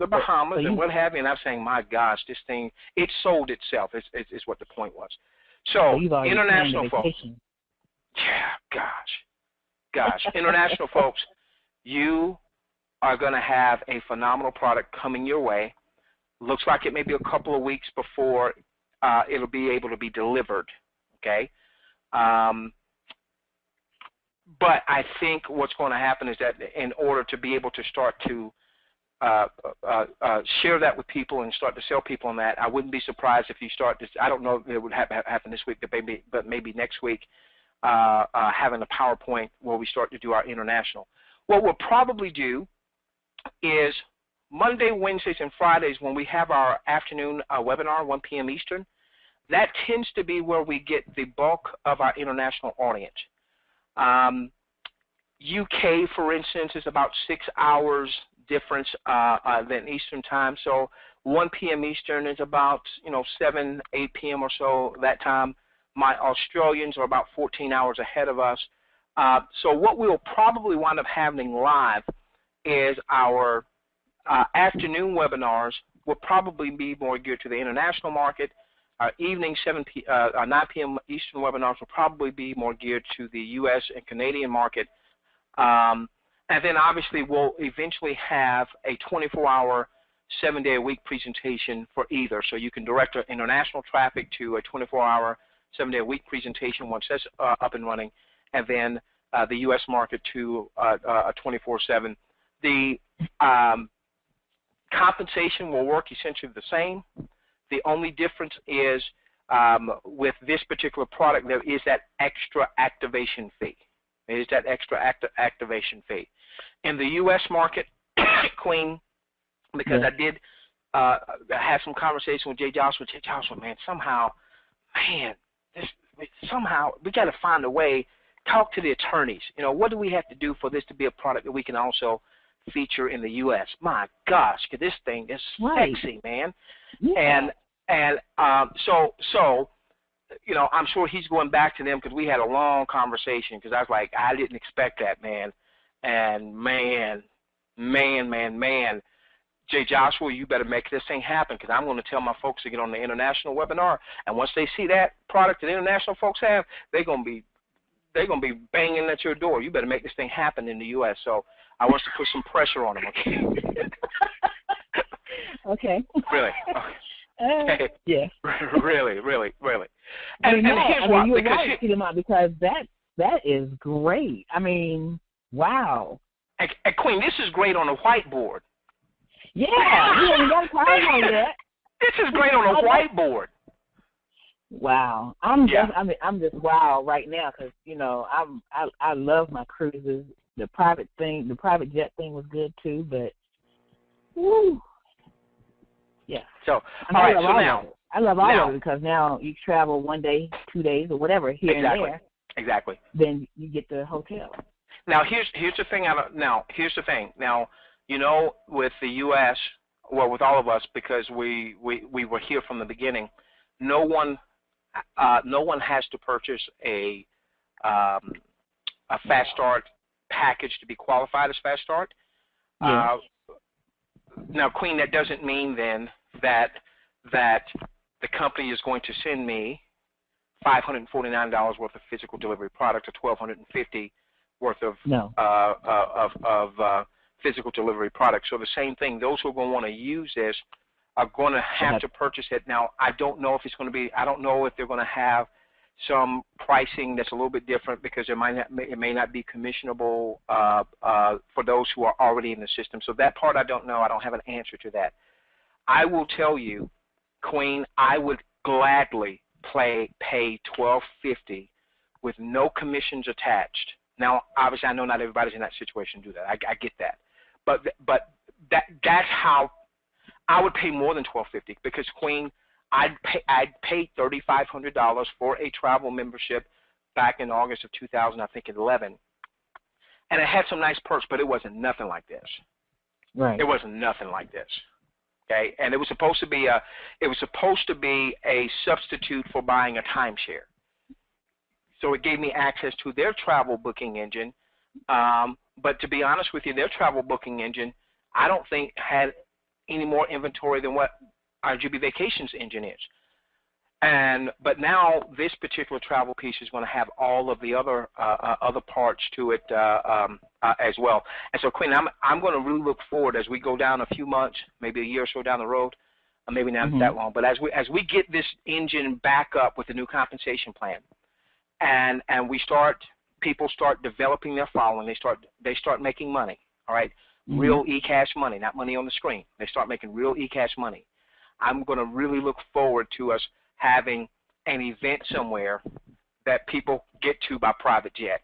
the Bahamas and what have you, and I'm saying, my gosh, this thing, it sold itself. Is what the point was. So international folks. Yeah, gosh, international folks, you are going to have a phenomenal product coming your way. Looks like it may be a couple of weeks before it'll be able to be delivered, okay? But I think what's going to happen is that in order to be able to start to share that with people and start to sell people on that, I wouldn't be surprised if you start this. I don't know if it would happen this week, but maybe next week, having a PowerPoint where we start to do our international. What we'll probably do is Monday, Wednesdays, and Fridays when we have our afternoon webinar, 1 p.m. Eastern, that tends to be where we get the bulk of our international audience. UK, for instance, is about 6 hours difference than Eastern time. So 1 p.m. Eastern is about 7, 8 p.m. or so that time. My Australians are about 14 hours ahead of us. So what we'll probably wind up having live is our afternoon webinars will probably be more geared to the international market. Our evening 9 p.m. Eastern webinars will probably be more geared to the U.S. and Canadian market. And then obviously we'll eventually have a 24-hour, 7-day-a-week presentation for either. So you can direct our international traffic to a 24-hour, 7-day-a-week presentation once that's up and running, and then the U.S. market to a 24/7. The compensation will work essentially the same. The only difference is with this particular product, there is that extra activation fee. There is that extra activation fee. In the U.S. market, Queen, because I did have some conversation with Jay Joshua. Jay Joshua, man, somehow we got to find a way. Talk to the attorneys. What do we have to do for this to be a product that we can also feature in the U.S.? My gosh, this thing is sexy, man. Yeah. And so I'm sure he's going back to them because we had a long conversation because I was like, I didn't expect that, man. And man, Jay Joshua, you better make this thing happen because I'm going to tell my folks to get on the international webinar. And once they see that product that international folks have, they're going to be banging at your door. You better make this thing happen in the U.S. So I want to put some pressure on them, okay? Okay. Really? Okay. Yeah. Really. And here's why. You're right, because that is great. I mean, wow. And Queen, this is great on a whiteboard. Yeah, you haven't got a PowerPoint yet. This is great on a whiteboard. Wow. I'm just wow right now because I love my cruises. The private jet thing was good too, but woo. Yeah. So I love all of it because now you travel 1 day, 2 days, or whatever here and there. Exactly. Then you get the hotel. Now here's the thing. Now with the U.S. with all of us, because we were here from the beginning, no one has to purchase a fast start package to be qualified as fast start. Yeah. Now, Queen, that doesn't mean then that the company is going to send me $549 worth of physical delivery product or $1,250 worth of physical delivery product. So the same thing. Those who are going to want to use this are going to have to purchase it. Now, I don't know if it's going to be. I don't know if they're going to have some pricing that's a little bit different because it may not be commissionable for those who are already in the system. So that part I don't know. I don't have an answer to that. I will tell you, Queen, I would gladly pay $1,250 with no commissions attached. Now, obviously, I know not everybody's in that situation to do that. I get that, but that's how I would pay more than $1,250 because, Queen, I'd paid $3,500 for a travel membership back in August of 2011, and it had some nice perks, but it wasn't nothing like this. Right. It wasn't nothing like this. Okay, and it was supposed to be a substitute for buying a timeshare. So it gave me access to their travel booking engine, but to be honest with you, their travel booking engine, I don't think had any more inventory than what our Jubi Vacations engine is. But now this particular travel piece is going to have all of the other parts to it as well. And so, Quinn, I'm going to really look forward as we go down a few months, maybe a year or so down the road, maybe not that long. But as we get this engine back up with the new compensation plan, and people start developing their following, they start making money. All right, real e-cash money, not money on the screen. They start making real e-cash money. I'm going to really look forward to us having an event somewhere that people get to by private jet.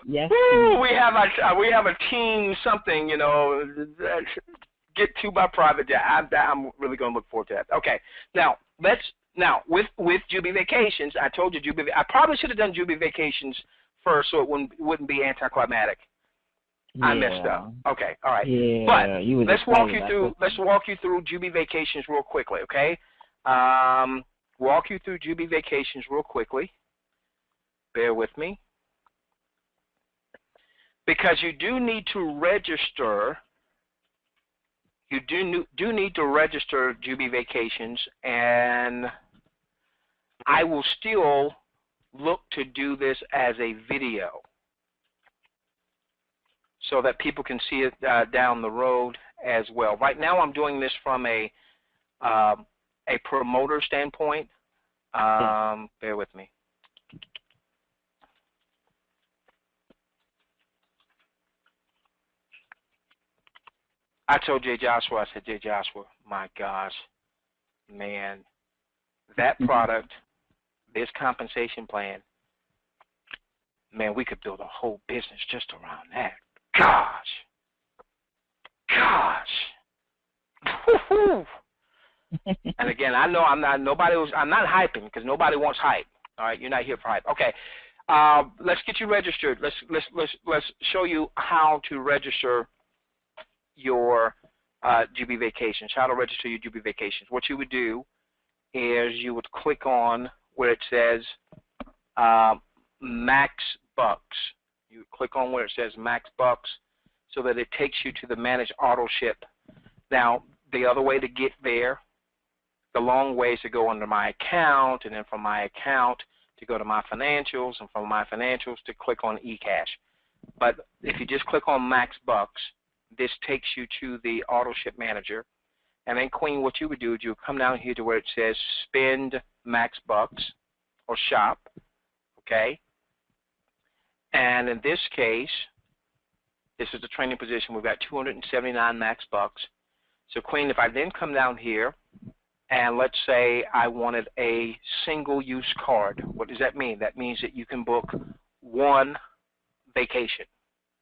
Yes. We have a team something, get to by private jet. I'm really going to look forward to that. Okay, now with Jubi Vacations, I told you I probably should have done Jubi Vacations first so it wouldn't be anticlimactic. Yeah. I messed up. Okay, all right. Yeah, but let's walk you through Jubi Vacations real quickly, okay? Walk you through Jubi Vacations real quickly. Bear with me. Because you do need to register. You do need to register Jubi Vacations, and I will still look to do this as a video, so that people can see it down the road as well. Right now I'm doing this from a promoter standpoint. Bear with me. I told Jay Joshua, I said, Jay Joshua, my gosh, man, that product, this compensation plan, man, we could build a whole business just around that. Gosh. And again, I know I'm not hyping because nobody wants hype. All right, you're not here for hype. Okay, let's get you registered. Let's show you how to register your Jubi Vacations. How to register your Jubi Vacations. What you would do is you would click on where it says Max Bucks. You click on where it says Max Bucks so that it takes you to the Manage Auto Ship. Now, the other way to get there, the long way is to go under My Account, and then from My Account to go to My Financials, and from My Financials to click on eCash. But if you just click on Max Bucks, this takes you to the Auto Ship Manager. And then, Queen, what you would do is you would come down here to where it says Spend Max Bucks or Shop, okay? And in this case, this is the training position. We've got 279 Max Bucks. So Queen, if I then come down here, and let's say I wanted a single-use card, what does that mean? That means that you can book one vacation,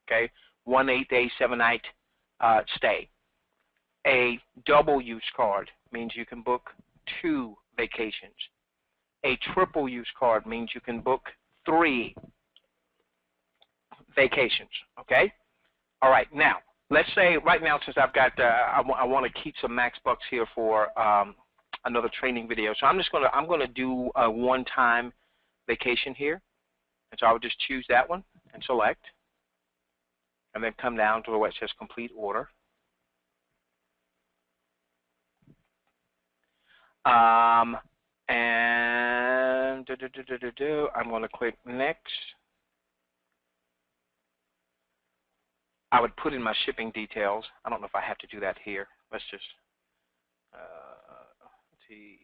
okay? 1 8-day, 7-night stay. A double-use card means you can book 2 vacations. A triple-use card means you can book 3 vacations, okay? All right, now, let's say right now, since I've got, I want to keep some max bucks here for another training video. So I'm going to do a one-time vacation here. And so I would just choose that one and select. And then come down to where it says complete order. And I'm going to click next. I would put in my shipping details. I don't know if I have to do that here. Let's just see.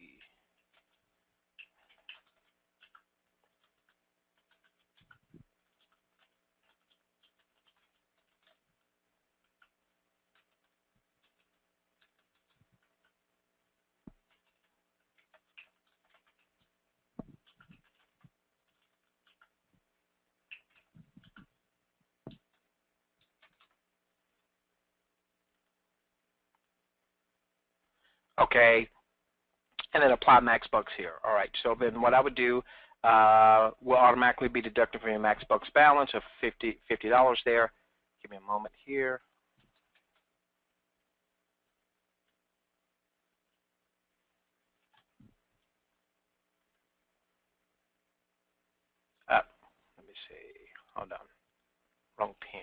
Okay, and then apply max bucks here. All right, so then what I would do will automatically be deducted from your max bucks balance of $50 there. Give me a moment here. Let me see. Hold on. Wrong pin.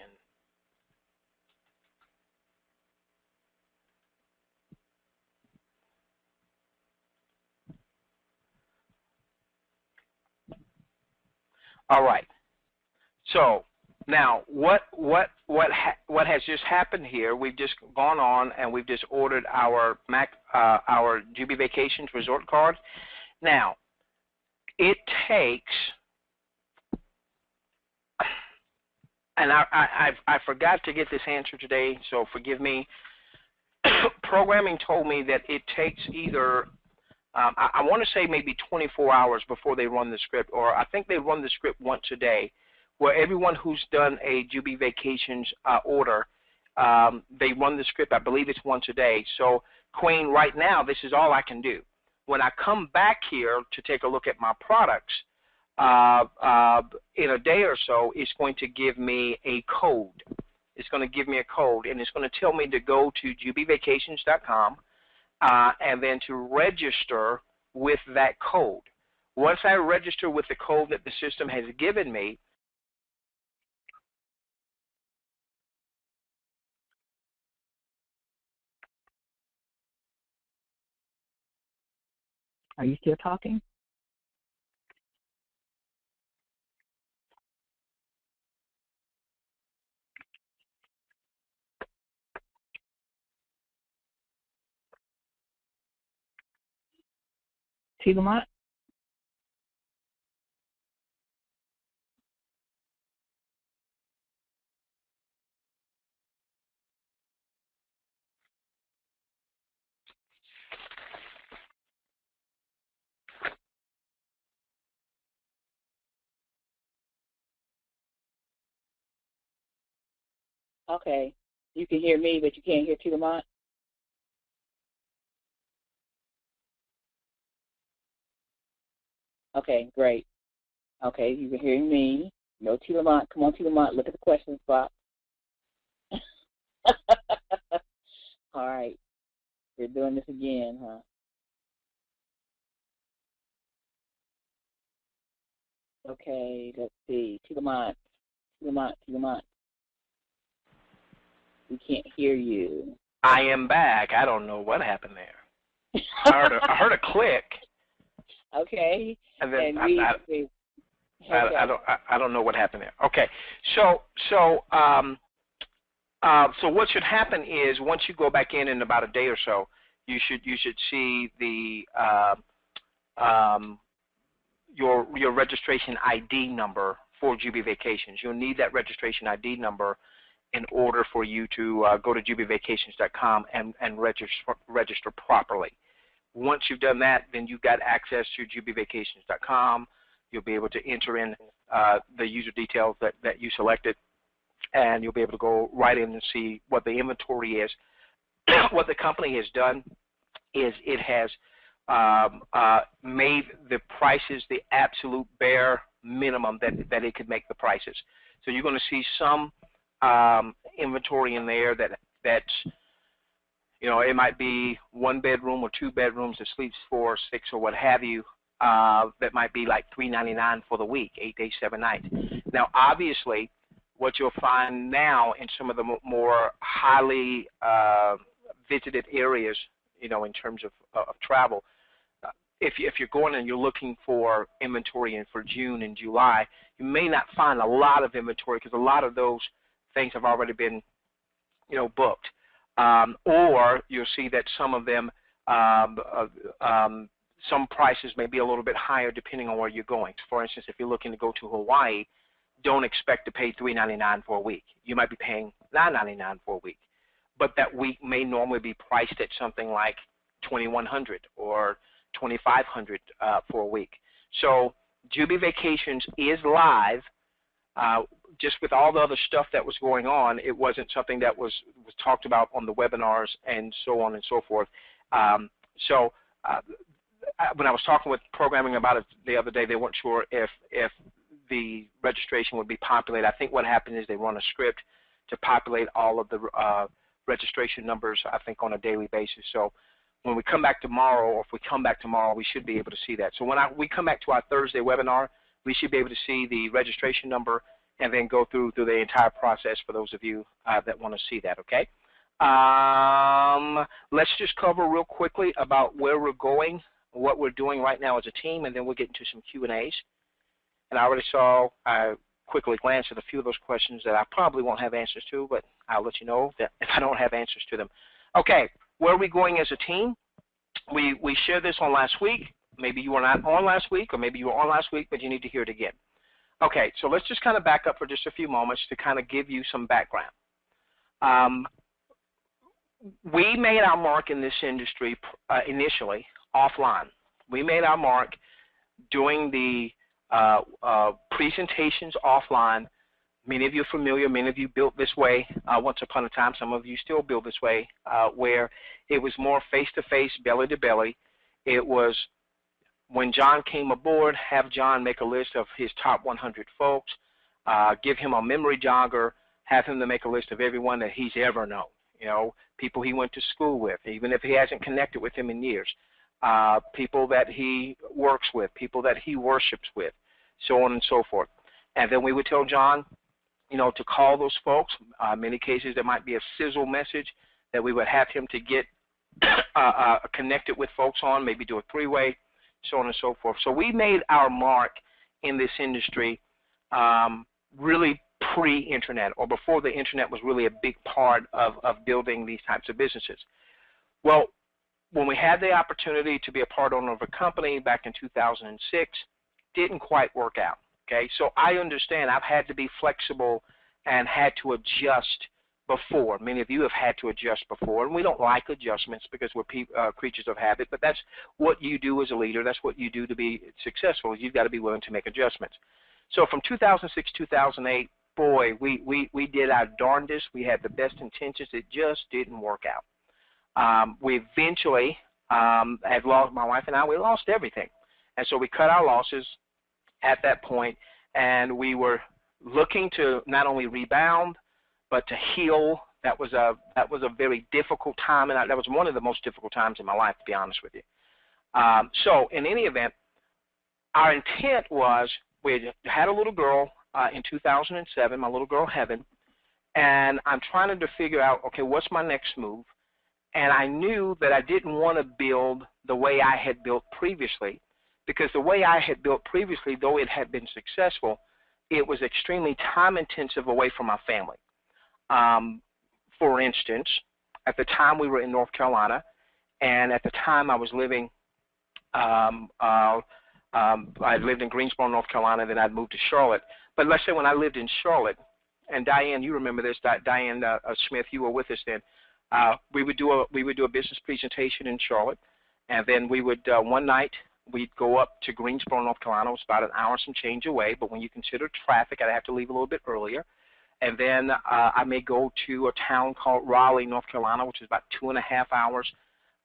All right. So now, what has just happened here? We've just gone on and we've just ordered our our Jubi Vacations Resort card. Now, it takes, and I forgot to get this answer today, so forgive me. Programming told me that it takes either I want to say maybe 24 hours before they run the script, or I think they run the script once a day, where everyone who's done a Jubi Vacations order, they run the script. I believe it's once a day. So, Queen, right now, this is all I can do. When I come back here to take a look at my products, in a day or so, it's going to give me a code. It's going to give me a code, and it's going to tell me to go to JubiVacations.com. And then to register with that code. Once I register with the code that the system has given me, Are you still talking? See Lamont? Okay. You can hear me, but you can't hear T. Lamont? Okay, great. Okay, you can hear me. No T. Lamont. Come on, T. Lamont. Look at the questions box. All right. We're doing this again, huh? Okay, let's see. T. Lamont. T. Lamont. T. Lamont. We can't hear you. I am back. I don't know what happened there. I heard a click. Okay. And then I don't know what happened there. Okay. So what should happen is once you go back in about a day or so, you should see the your registration ID number for Jubi Vacations. You'll need that registration ID number in order for you to go to JubiVacations.com and register properly. Once you've done that, then you've got access to JubiVacations.com. You'll be able to enter in the user details that you selected, and you'll be able to go right in and see what the inventory is. What the company has done is it has made the prices the absolute bare minimum that it could make the prices. So you're going to see some inventory in there that's, you know, it might be 1 bedroom or 2 bedrooms that sleeps 4 or 6 or what have you, that might be like $399 for the week, 8 days, 7 nights. Now, obviously, what you'll find now in some of the more highly visited areas, you know, in terms of travel, if you're going and you're looking for inventory in for June and July, you may not find a lot of inventory because a lot of those things have already been, you know, booked. Or you'll see that some of them, some prices may be a little bit higher depending on where you're going. For instance, if you're looking to go to Hawaii, don't expect to pay $399 for a week. You might be paying $999 for a week, but that week may normally be priced at something like $2,100 or $2,500 for a week. So Jubi Vacations is live. Just with all the other stuff that was going on, it wasn't something that was talked about on the webinars and so on and so forth. When I was talking with programming about it the other day, they weren't sure if the registration would be populated. I think what happened is they run a script to populate all of the registration numbers, I think, on a daily basis. So when we come back tomorrow, or if we come back tomorrow, we should be able to see that. So when we come back to our Thursday webinar, we should be able to see the registration number and then go through the entire process for those of you that want to see that, okay? Let's just cover real quickly about where we're going, what we're doing right now as a team, and then we'll get into some Q&As. And I already saw, I quickly glanced at a few of those questions that I probably won't have answers to, but I'll let you know that if I don't have answers to them. Okay, where are we going as a team? We shared this on last week. Maybe you were not on last week, or maybe you were on last week, but you need to hear it again. Okay, so let's just kind of back up for just a few moments to kind of give you some background. We made our mark in this industry initially offline. We made our mark doing the presentations offline. Many of you are familiar, many of you built this way once upon a time. Some of you still build this way, where it was more face-to-face, belly-to-belly. It was when John came aboard, have John make a list of his top 100 folks, give him a memory jogger, have him to make a list of everyone that he's ever known, you know, people he went to school with, even if he hasn't connected with them in years, people that he works with, people that he worships with, so on and so forth. And then we would tell John, you know, to call those folks. Many cases there might be a sizzle message that we would have him to get connected with folks on, maybe do a 3-way, so on and so forth. So we made our mark in this industry really pre-internet, or before the internet was really a big part of building these types of businesses. Well, when we had the opportunity to be a part owner of a company back in 2006, didn't quite work out. Okay, so I understand I've had to be flexible and had to adjust before. Many of you have had to adjust before, and we don't like adjustments because we're creatures of habit, but that's what you do as a leader. That's what you do to be successful. You've got to be willing to make adjustments. So from 2006 to 2008, boy, we did our darndest. We had the best intentions. It just didn't work out. We eventually had lost, my wife and I, we lost everything. And so we cut our losses at that point, and we were looking to not only rebound, but to heal. That was a very difficult time, and that was one of the most difficult times in my life, to be honest with you. So in any event, our intent was, we had a little girl in 2007, my little girl Heaven, and I'm trying to figure out, okay, what's my next move? And I knew that I didn't want to build the way I had built previously, because the way I had built previously, though it had been successful, it was extremely time-intensive away from my family. For instance, at the time we were in North Carolina, and at the time I was living, I lived in Greensboro, North Carolina, then I'd moved to Charlotte. But let's say when I lived in Charlotte, and Diane, you remember this, Diane Smith, you were with us then. We would do a business presentation in Charlotte, and then we would one night we'd go up to Greensboro, North Carolina. It was about an hour and some change away, but when you consider traffic, I'd have to leave a little bit earlier. And then I may go to a town called Raleigh, North Carolina, which is about 2.5 hours,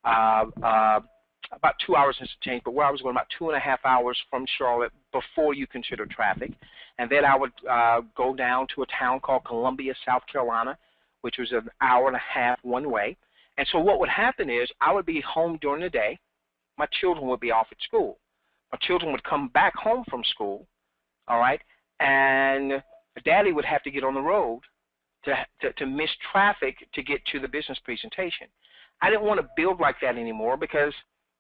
about 2 hours and some change, but where I was going about 2.5 hours from Charlotte before you consider traffic. And then I would go down to a town called Columbia, South Carolina, which was an hour and a half one way. And so what would happen is I would be home during the day. My children would be off at school. My children would come back home from school, all right, and Daddy would have to get on the road to miss traffic to get to the business presentation. I didn't want to build like that anymore because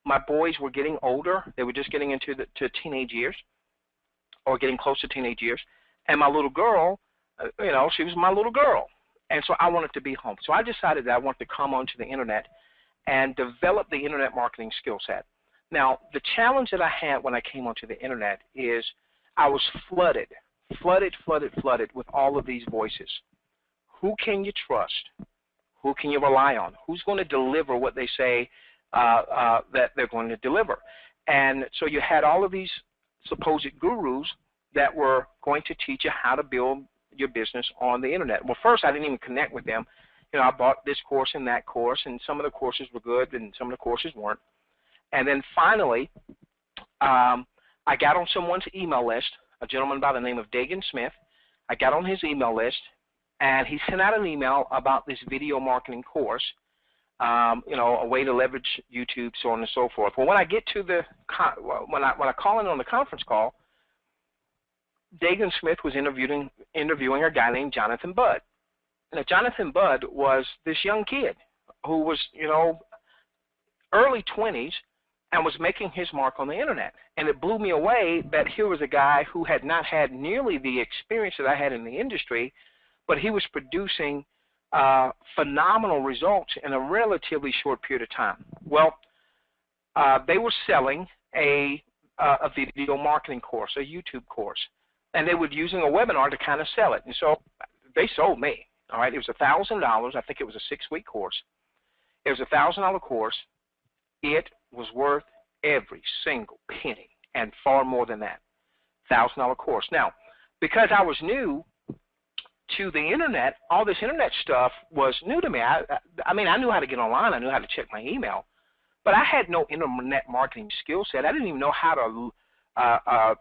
my boys were getting older. They were just getting into to teenage years or getting close to teenage years. And my little girl, you know, she was my little girl. And so I wanted to be home. So I decided that I wanted to come onto the Internet and develop the Internet marketing skill set. Now, the challenge that I had when I came onto the Internet is I was flooded with all of these voices. Who can you trust? Who can you rely on? Who's going to deliver what they say that they're going to deliver? And so you had all of these supposed gurus that were going to teach you how to build your business on the Internet. Well, first, I didn't even connect with them. You know, I bought this course and that course, and some of the courses were good and some of the courses weren't. And then finally, I got on someone's email list, a gentleman by the name of Dagan Smith. I got on his email list, and he sent out an email about this video marketing course, you know, a way to leverage YouTube, so on and so forth. Well, when I get to the when I call in on the conference call, Dagan Smith was interviewing a guy named Jonathan Budd. Now, Jonathan Budd was this young kid who was, you know, early 20s and was making his mark on the Internet. And it blew me away that here was a guy who had not had nearly the experience that I had in the industry, but he was producing phenomenal results in a relatively short period of time. Well, they were selling a video marketing course, a YouTube course, and they were using a webinar to kind of sell it. And so they sold me. All right, it was $1,000. I think it was a 6-week course. It was a $1,000 course. It was worth every single penny and far more than that. $1,000 course. Now, because I was new to the Internet, all this Internet stuff was new to me. I mean, I knew how to get online. I knew how to check my email. But I had no Internet marketing skill set. I didn't even know how to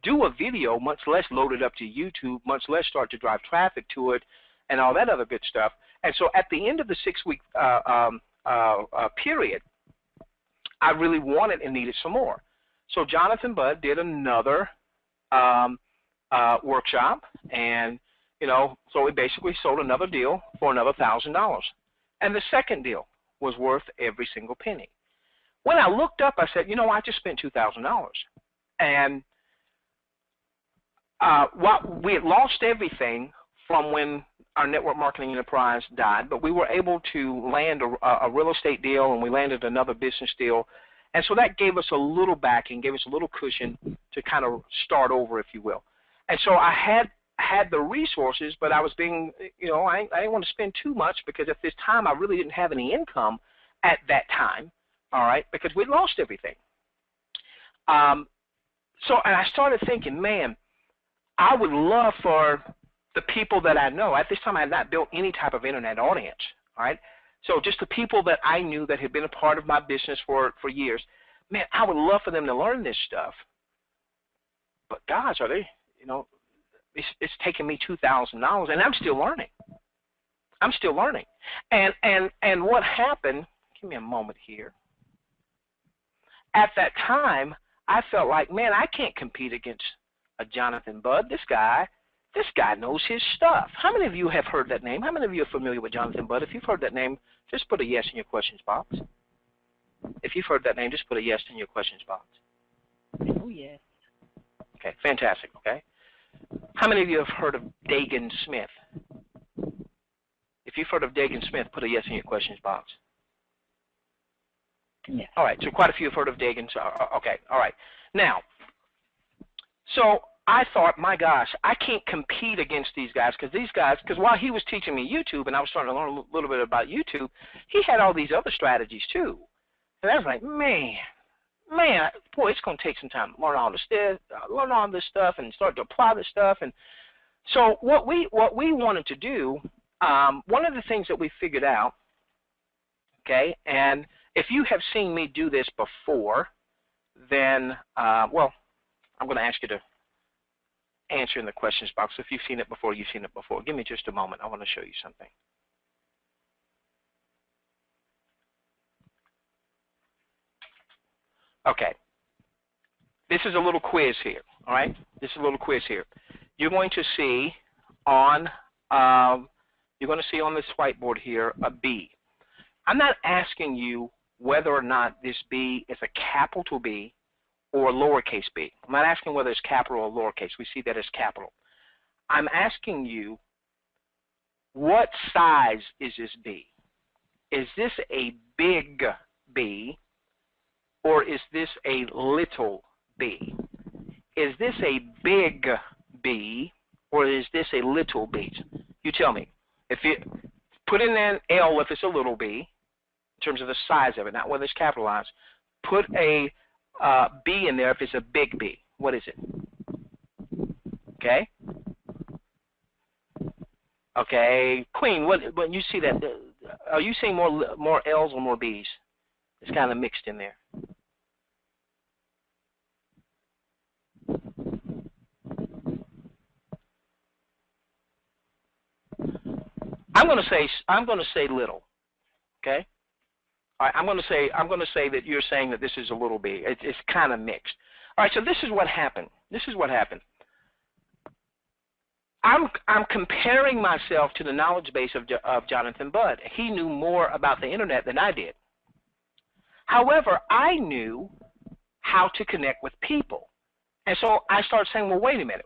do a video, much less load it up to YouTube, much less start to drive traffic to it, and all that other good stuff. And so at the end of the 6-week period, I really wanted and needed some more. So Jonathan Budd did another workshop, and you know, so we basically sold another deal for another $1,000. And the second deal was worth every single penny. When I looked up, I said, you know, I just spent $2,000. And we had lost everything from when our network marketing enterprise died, but we were able to land a real estate deal, and we landed another business deal. And so that gave us a little backing, gave us a little cushion to kind of start over, if you will. And so I had the resources, but I was being, you know, I didn't want to spend too much because at this time I really didn't have any income at that time, all right, because we'd lost everything. And I started thinking, man, I would love for the people that I know. At this time I had not built any type of Internet audience, all right. So just the people that I knew that had been a part of my business for years, man, I would love for them to learn this stuff. But gosh, are they, you know, it's taken me $2,000, and I'm still learning. I'm still learning. And what happened, give me a moment here. At that time, I felt like, man, I can't compete against a Jonathan Budd. This guy knows his stuff. How many of you have heard that name? How many of you are familiar with Jonathan Budd? If you've heard that name, just put a yes in your questions box. If you've heard that name, just put a yes in your questions box. Oh, yes. Okay, fantastic, okay. How many of you have heard of Dagan Smith? If you've heard of Dagan Smith, put a yes in your questions box. Yes. All right, so quite a few have heard of Dagan. So, okay, all right. Now, so I thought, my gosh, I can't compete against these guys because while he was teaching me YouTube and I was starting to learn a little bit about YouTube, he had all these other strategies too. And I was like, man, boy, it's going to take some time to learn all this stuff and start to apply this stuff. And so what we wanted to do, one of the things that we figured out, okay, and if you have seen me do this before, then, well, I'm going to ask you to answer in the questions box. If you've seen it before, you've seen it before. Give me just a moment. I want to show you something. Okay. This is a little quiz here, all right? This is a little quiz here. You're going to see on this whiteboard here a B. I'm not asking you whether or not this B is a capital B or lowercase b. I'm not asking whether it's capital or lowercase. We see that as capital. I'm asking you, what size is this B? Is this a big B or is this a little b? Is this a big B or is this a little b? You tell me. If you put in an L if it's a little b, in terms of the size of it, not whether it's capitalized. Put a B in there if it's a big B. What is it? Okay. Okay, Queen. When you see that, are you seeing more L's or more B's? It's kind of mixed in there. I'm going to say little. Okay. All right, I'm going to say that you're saying that this is a little b. It's kind of mixed. All right, so this is what happened. I'm comparing myself to the knowledge base of Jonathan Budd. He knew more about the internet than I did. However, I knew how to connect with people, and so I started saying, well, wait a minute.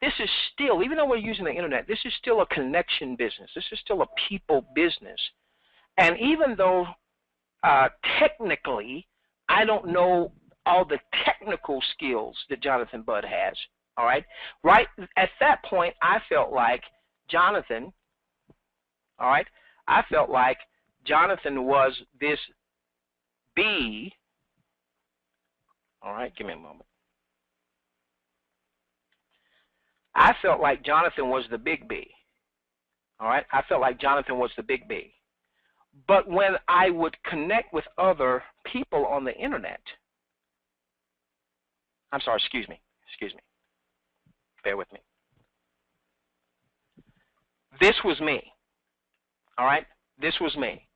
This is still, even though we're using the internet, this is still a connection business. This is still a people business, and even though technically, I don't know all the technical skills that Jonathan Budd has, all right? Right at that point, I felt like Jonathan, all right? I felt like Jonathan was this B, all right? Give me a moment. I felt like Jonathan was the big B, all right? I felt like Jonathan was the big B. But when I would connect with other people on the internet, I'm sorry, excuse me. Bear with me. This was me, all right? This was me.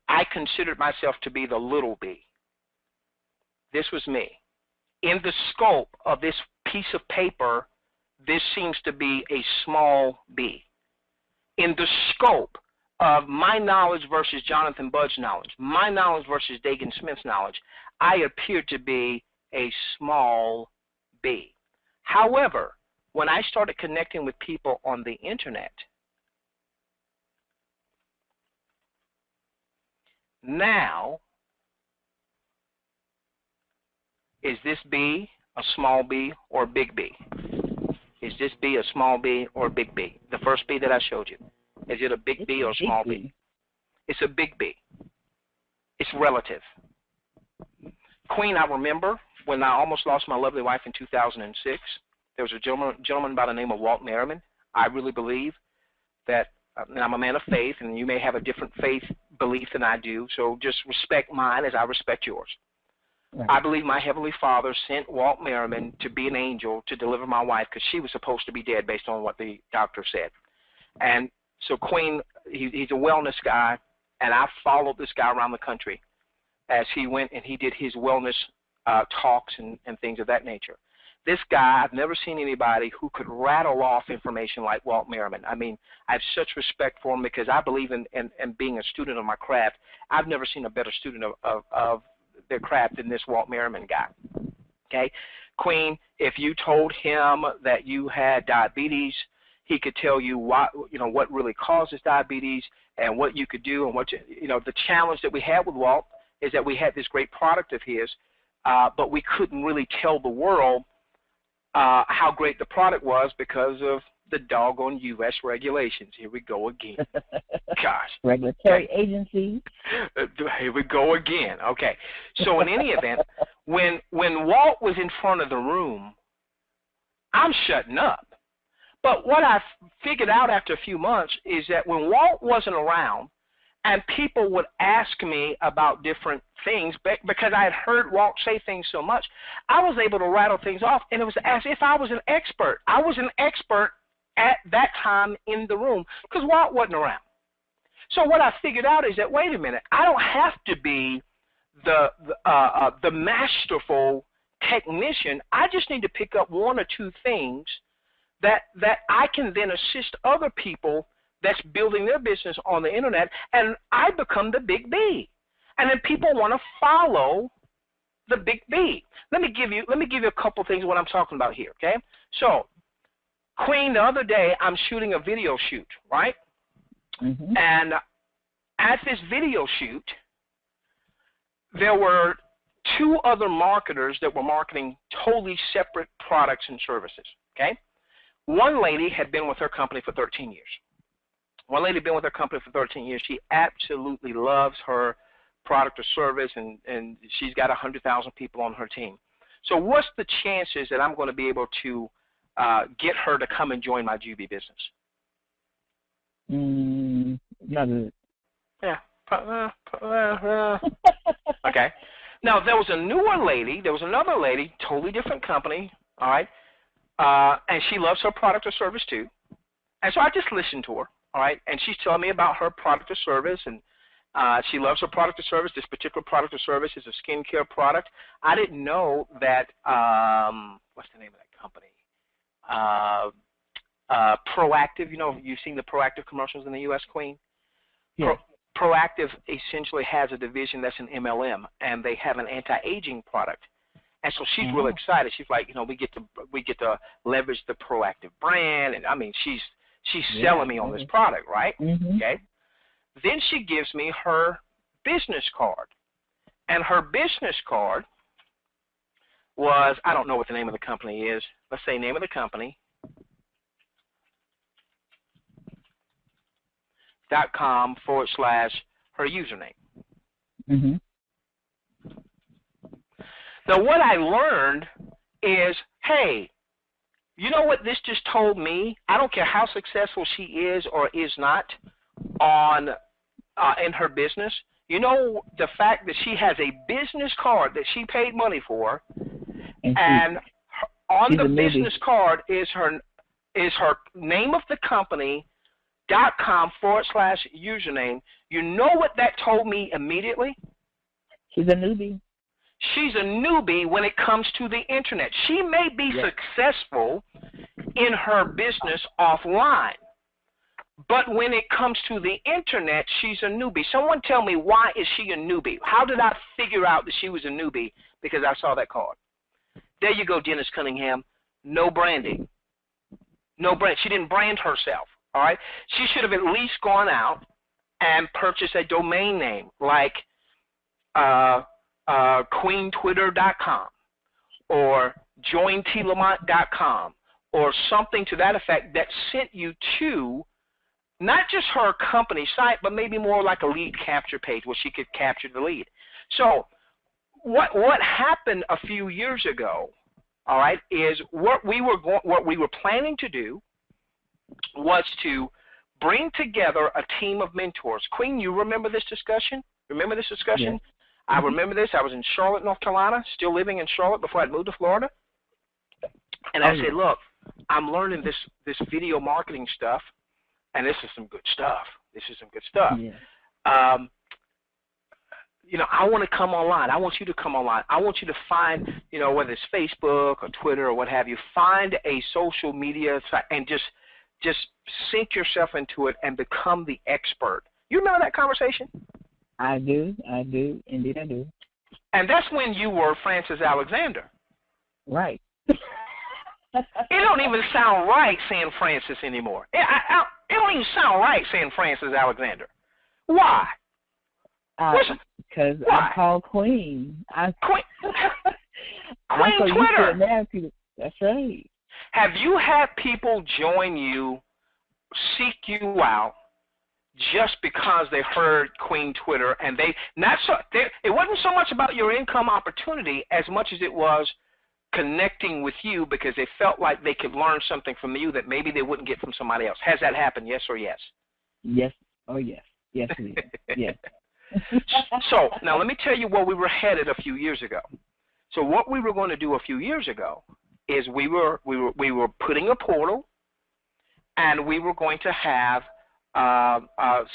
I considered myself to be the little b. This was me. In the scope of this piece of paper, this seems to be a small b. In the scope of my knowledge versus Jonathan Budd's knowledge, my knowledge versus Dagan Smith's knowledge, I appear to be a small b. However, when I started connecting with people on the internet, now, is this B a small b or a big B? Is this B a small b or a big B? The first B that I showed you. Is it a big B or a small B? It's a big B. It's relative. Queen, I remember when I almost lost my lovely wife in 2006, there was a gentleman by the name of Walt Merriman. I really believe that, and I'm a man of faith, and you may have a different faith belief than I do, so just respect mine as I respect yours. Right. I believe my Heavenly Father sent Walt Merriman to be an angel to deliver my wife because she was supposed to be dead based on what the doctor said. And so Queen, he's a wellness guy, and I followed this guy around the country as he went and he did his wellness talks and things of that nature. This guy, I've never seen anybody who could rattle off information like Walt Merriman. I mean, I have such respect for him because I believe in being a student of my craft. I've never seen a better student of their craft than this Walt Merriman guy. Okay? Queen, if you told him that you had diabetes, he could tell you what really causes diabetes and what you could do and the challenge that we had with Walt is that we had this great product of his, but we couldn't really tell the world how great the product was because of the doggone U.S. regulations. Here we go again. Gosh. Regulatory agencies. Here we go again. Okay. So in any event, when Walt was in front of the room, I'm shutting up. But what I figured out after a few months is that when Walt wasn't around and people would ask me about different things, because I had heard Walt say things so much, I was able to rattle things off, and it was as if I was an expert. I was an expert at that time in the room because Walt wasn't around. So what I figured out is that, wait a minute, I don't have to be the masterful technician. I just need to pick up one or two things that I can then assist other people that's building their business on the internet, and I become the big B. And then people want to follow the big B. Let me give you a couple things of what I'm talking about here, okay? So, Queen, the other day I'm shooting a video shoot, right? Mm-hmm. And at this video shoot, there were two other marketers that were marketing totally separate products and services, okay? One lady had been with her company for 13 years. One lady had been with her company for 13 years. She absolutely loves her product or service, and she's got 100,000 people on her team. So what's the chances that I'm going to be able to get her to come and join my Jubi business? Not good. Yeah. Okay. Now, there was another lady, totally different company, all right, and she loves her product or service too. And so I just listened to her, all right, and she's telling me about her product or service, and she loves her product or service. This particular product or service is a skincare product. I didn't know that, what's the name of that company? Proactive, you know, you've seen the Proactive commercials in the U.S., Queen? Yeah. Proactive essentially has a division that's an MLM, and they have an anti-aging product. And so she's real excited. She's like, you know, we get to leverage the Proactive brand, and I mean, she's selling me on this product, right? Mm-hmm. Okay. Then she gives me her business card, and her business card was, I don't know what the name of the company is. Let's say name of the company. .com/her username. Mm-hmm. Now, what I learned is, hey, you know what this just told me? I don't care how successful she is or is not in her business. You know, the fact that she has a business card that she paid money for, and on the business card is her name of the company, .com/username. You know what that told me immediately? She's a newbie. She's a newbie when it comes to the internet. She may be successful in her business offline, but when it comes to the internet, she's a newbie. Someone tell me, why is she a newbie? How did I figure out that she was a newbie? Because I saw that card. There you go, Dennis Cunningham. No branding. No brand. She didn't brand herself. All right? She should have at least gone out and purchased a domain name like queentwitter.com or joinTLamont.com or something to that effect that sent you to not just her company site, but maybe more like a lead capture page where she could capture the lead. So what happened a few years ago, all right, is what we were planning to do was to bring together a team of mentors. Queen, you remember this discussion? Remember this discussion? Yes. I remember this. I was in Charlotte, North Carolina, still living in Charlotte before I'd moved to Florida. And I said, look, I'm learning this video marketing stuff, and this is some good stuff. This is some good stuff. Yeah. You know, I want to come online. I want you to come online. I want you to find, you know, whether it's Facebook or Twitter or what have you, find a social media site and just sink yourself into it and become the expert. You remember that conversation? I do. Indeed, I do. And that's when you were Francis Alexander. Right. It don't even sound right saying Francis anymore. It don't even sound right saying Francis Alexander. Why? Because I'm called Queen. Queen I'm so Twitter. used to it now, That's right. Have you had people join you, seek you out, just because they heard Queen Twitter, and it wasn't so much about your income opportunity as much as it was connecting with you because they felt like they could learn something from you that maybe they wouldn't get from somebody else? Has that happened, yes or yes? Yes. Oh, yes. Yes, it is. Yes. So now let me tell you where we were headed a few years ago. So what we were going to do a few years ago is we were putting a portal, and we were going to have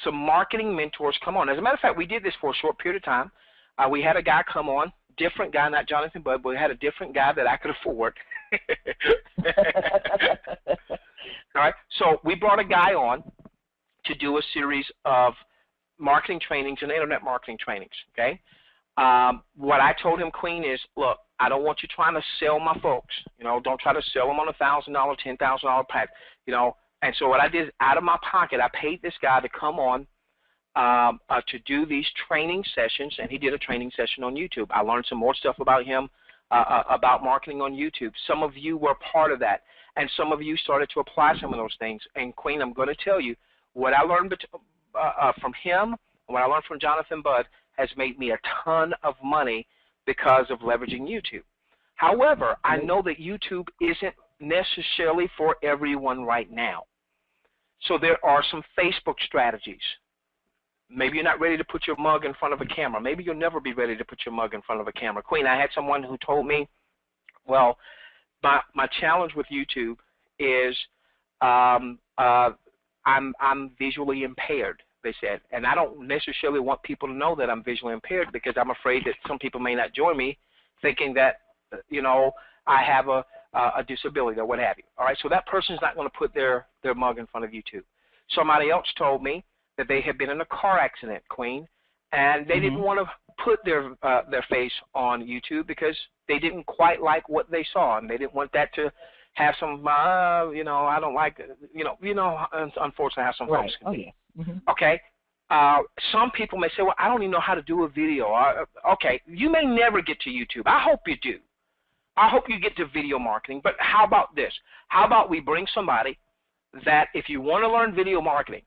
some marketing mentors come on. As a matter of fact, we did this for a short period of time. We had a guy come on, different guy, not Jonathan Budd, but we had a different guy that I could afford. All right, so we brought a guy on to do a series of marketing trainings and internet marketing trainings, okay? What I told him, Queen, is, look, I don't want you trying to sell my folks. You know, don't try to sell them on a $1,000, $10,000 pack, you know. And so what I did, out of my pocket, I paid this guy to come on to do these training sessions, and he did a training session on YouTube. I learned some more stuff about him, about marketing on YouTube. Some of you were part of that, and some of you started to apply some of those things. And, Queen, I'm going to tell you, what I learned from him and what I learned from Jonathan Budd has made me a ton of money because of leveraging YouTube. However, I know that YouTube isn't necessarily for everyone right now. So there are some Facebook strategies. Maybe you're not ready to put your mug in front of a camera. Maybe you'll never be ready to put your mug in front of a camera. Queen, I had someone who told me, well, my challenge with YouTube is I'm visually impaired, they said, and I don't necessarily want people to know that I'm visually impaired because I'm afraid that some people may not join me thinking that, you know, I have a disability or what have you. All right, so that person's not going to put their mug in front of YouTube. Somebody else told me that they had been in a car accident, Queen, and they didn't want to put their face on YouTube because they didn't quite like what they saw, and they didn't want that to have some, you know, I don't like, you know, unfortunately how some folks can be. Okay. Some people may say, well, I don't even know how to do a video. Okay, you may never get to YouTube. I hope you do. I hope you get to video marketing, but how about this? How about we bring somebody that if you want to learn video marketing,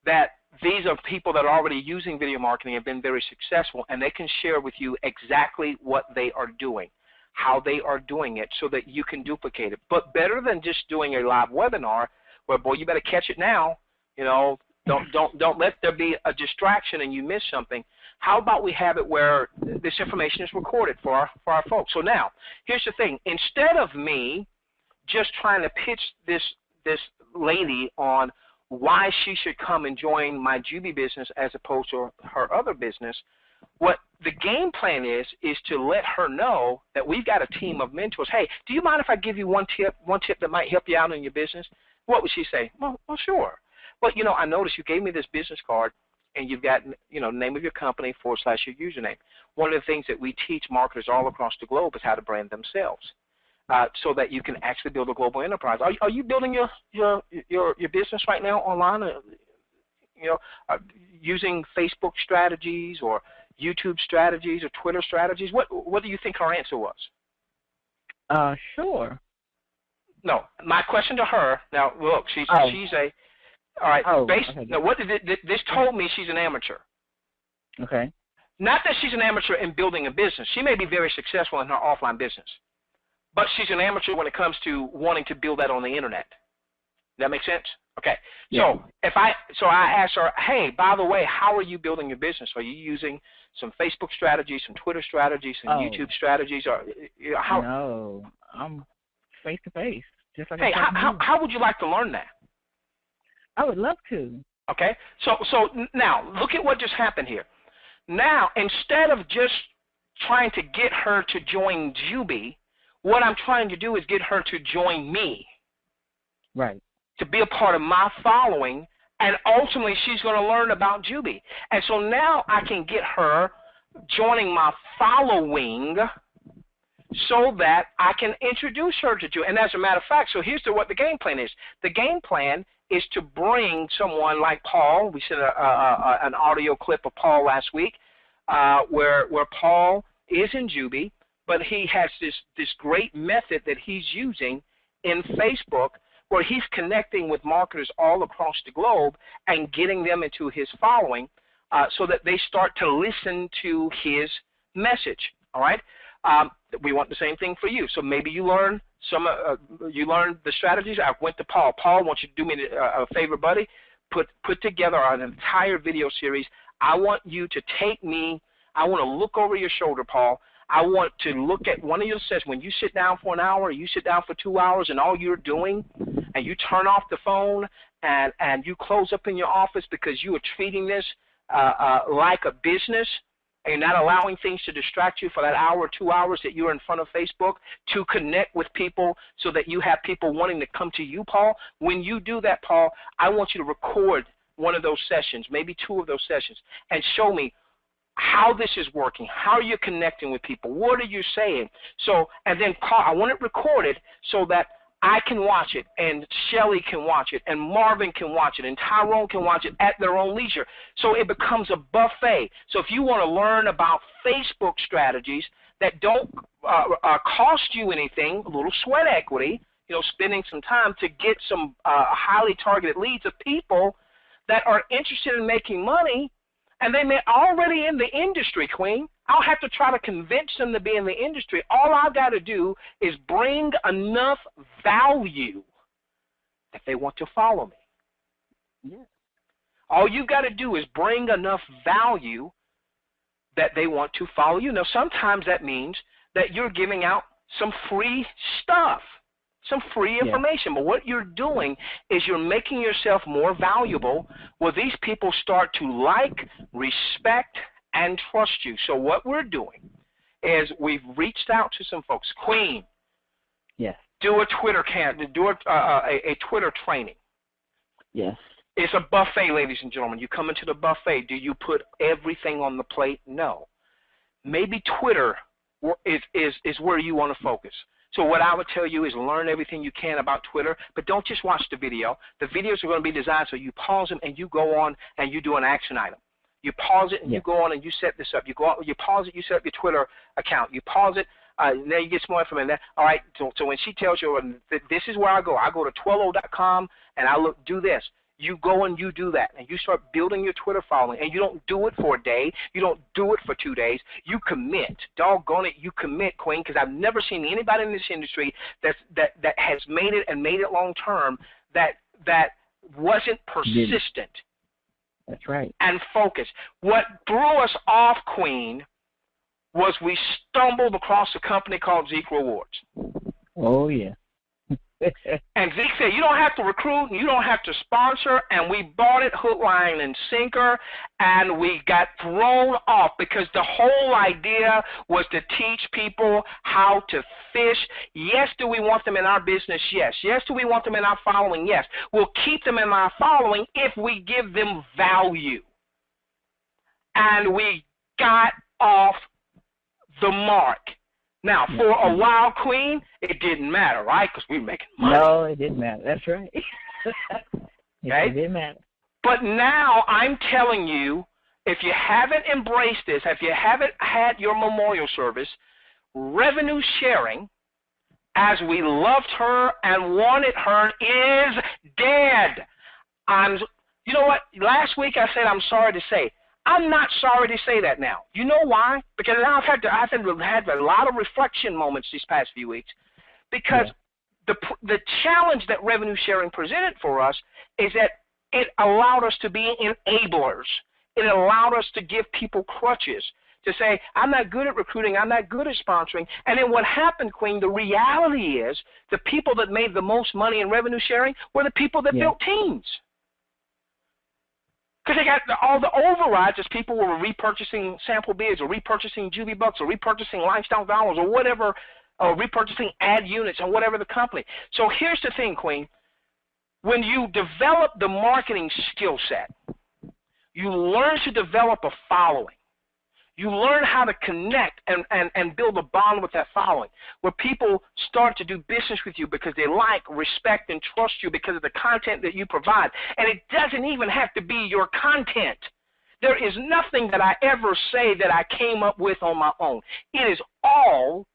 that these are people that are already using video marketing and have been very successful, and they can share with you exactly what they are doing, how they are doing it, so that you can duplicate it. But better than just doing a live webinar where, boy, you better catch it now, you know, don't let there be a distraction and you miss something. How about we have it where this information is recorded for our folks? So now, here's the thing. Instead of me just trying to pitch this lady on why she should come and join my Jubi business as opposed to her other business, what the game plan is to let her know that we've got a team of mentors. Hey, do you mind if I give you one tip that might help you out in your business? What would she say? Well, sure. But, you know, I noticed you gave me this business card, and you've got, you know, name of your company / your username. One of the things that we teach marketers all across the globe is how to brand themselves, so that you can actually build a global enterprise. Are you building your business right now online? You know, using Facebook strategies or YouTube strategies or Twitter strategies? What do you think her answer was? Sure. No, my question to her. Now, look, she's a. All right. Okay. Now, what this told me? She's an amateur. Okay. Not that she's an amateur in building a business. She may be very successful in her offline business, but she's an amateur when it comes to wanting to build that on the internet. That make sense? Okay. Yeah. So I asked her, hey, by the way, how are you building your business? Are you using some Facebook strategies, some Twitter strategies, some YouTube strategies, or how? No, I'm face to face. Just like. Hey, how would you like to learn that? I would love to. Okay, so now look at what just happened here. Now, instead of just trying to get her to join Jubi, what I'm trying to do is get her to join me. Right. To be a part of my following, and ultimately she's going to learn about Jubi. And so now I can get her joining my following so that I can introduce her to Jubi. And as a matter of fact, so here's what the game plan is. The game plan is to bring someone like Paul. We sent an audio clip of Paul last week where Paul is in Jubi. but he has this great method that he's using in Facebook where he's connecting with marketers all across the globe and getting them into his following so that they start to listen to his message, all right? We want the same thing for you. So maybe you learn the strategies. I went to Paul. Paul, I want you to do me a favor, buddy. Put together an entire video series. I want you to take me. I want to look over your shoulder, Paul. I want to look at one of your sessions. When you sit down for an hour, you sit down for 2 hours, and all you're doing, and you turn off the phone, and you close up in your office because you are treating this like a business, and you're not allowing things to distract you for that hour or 2 hours that you're in front of Facebook to connect with people so that you have people wanting to come to you, Paul. When you do that, Paul, I want you to record one of those sessions, maybe 2 of those sessions, and show me how this is working, how you're connecting with people, what are you saying. So, and then I want it recorded so that I can watch it, and Shelly can watch it, and Marvin can watch it, and Tyrone can watch it at their own leisure. So it becomes a buffet. So if you want to learn about Facebook strategies that don't cost you anything, a little sweat equity, spending some time to get some highly targeted leads of people that are interested in making money, and they may already in the industry, Queen. I'll have to try to convince them to be in the industry. All I've got to do is bring enough value that they want to follow me. Yeah. All you've got to do is bring enough value that they want to follow you. Now, sometimes that means that you're giving out some free stuff, some free information. Yeah. But what you're doing is you're making yourself more valuable where these people start to like, respect, and trust you. So what we're doing is we've reached out to some folks. Queen, yes, do a Twitter a Twitter training. Yes. It's a buffet, ladies and gentlemen. You come into the buffet. Do you put everything on the plate? No. Maybe Twitter is where you want to focus. So what I would tell you is learn everything you can about Twitter, but don't just watch the video. The videos are going to be designed so you pause them and you go on and you do an action item. You pause it and you go on and you set this up. You go out, you pause it, you set up your Twitter account. You pause it, then you get some more information. All right, so when she tells you this is where I go to twello.com and I do this. You go and you do that, and you start building your Twitter following, and you don't do it for a day. You don't do it for 2 days. You commit. Doggone it, you commit, Queen, because I've never seen anybody in this industry that has made it and made it long term that wasn't persistent. That's right. And focused. What threw us off, Queen, was we stumbled across a company called Zeke Rewards. Oh, yeah. And Zeke said, you don't have to recruit, and you don't have to sponsor, and we bought it hook, line, and sinker, and we got thrown off because the whole idea was to teach people how to fish. Yes, do we want them in our business? Yes. Yes, do we want them in our following? Yes. We'll keep them in our following if we give them value. And we got off the mark. Now, for a while, Queen, it didn't matter, right? Because we were making money. No, it didn't matter. That's right. Okay? It didn't matter. But now I'm telling you, if you haven't embraced this, if you haven't had your memorial service, revenue sharing, as we loved her and wanted her, is dead. You know what? Last week I said I'm sorry to say. I'm not sorry to say that now. You know why? Because now I've had a lot of reflection moments these past few weeks. Because the challenge that revenue sharing presented for us is that it allowed us to be enablers. It allowed us to give people crutches to say, I'm not good at recruiting, I'm not good at sponsoring. And then what happened, Queen, the reality is the people that made the most money in revenue sharing were the people that built teams. Because they got all the overrides as people were repurchasing sample bids or repurchasing Jubi Bucks or repurchasing Lifestyle Dollars or whatever, or repurchasing ad units or whatever the company. So here's the thing, Queen. When you develop the marketing skill set, you learn to develop a following. You learn how to connect and build a bond with that following, where people start to do business with you because they like, respect, and trust you because of the content that you provide. And it doesn't even have to be your content. There is nothing that I ever say that I came up with on my own. It is all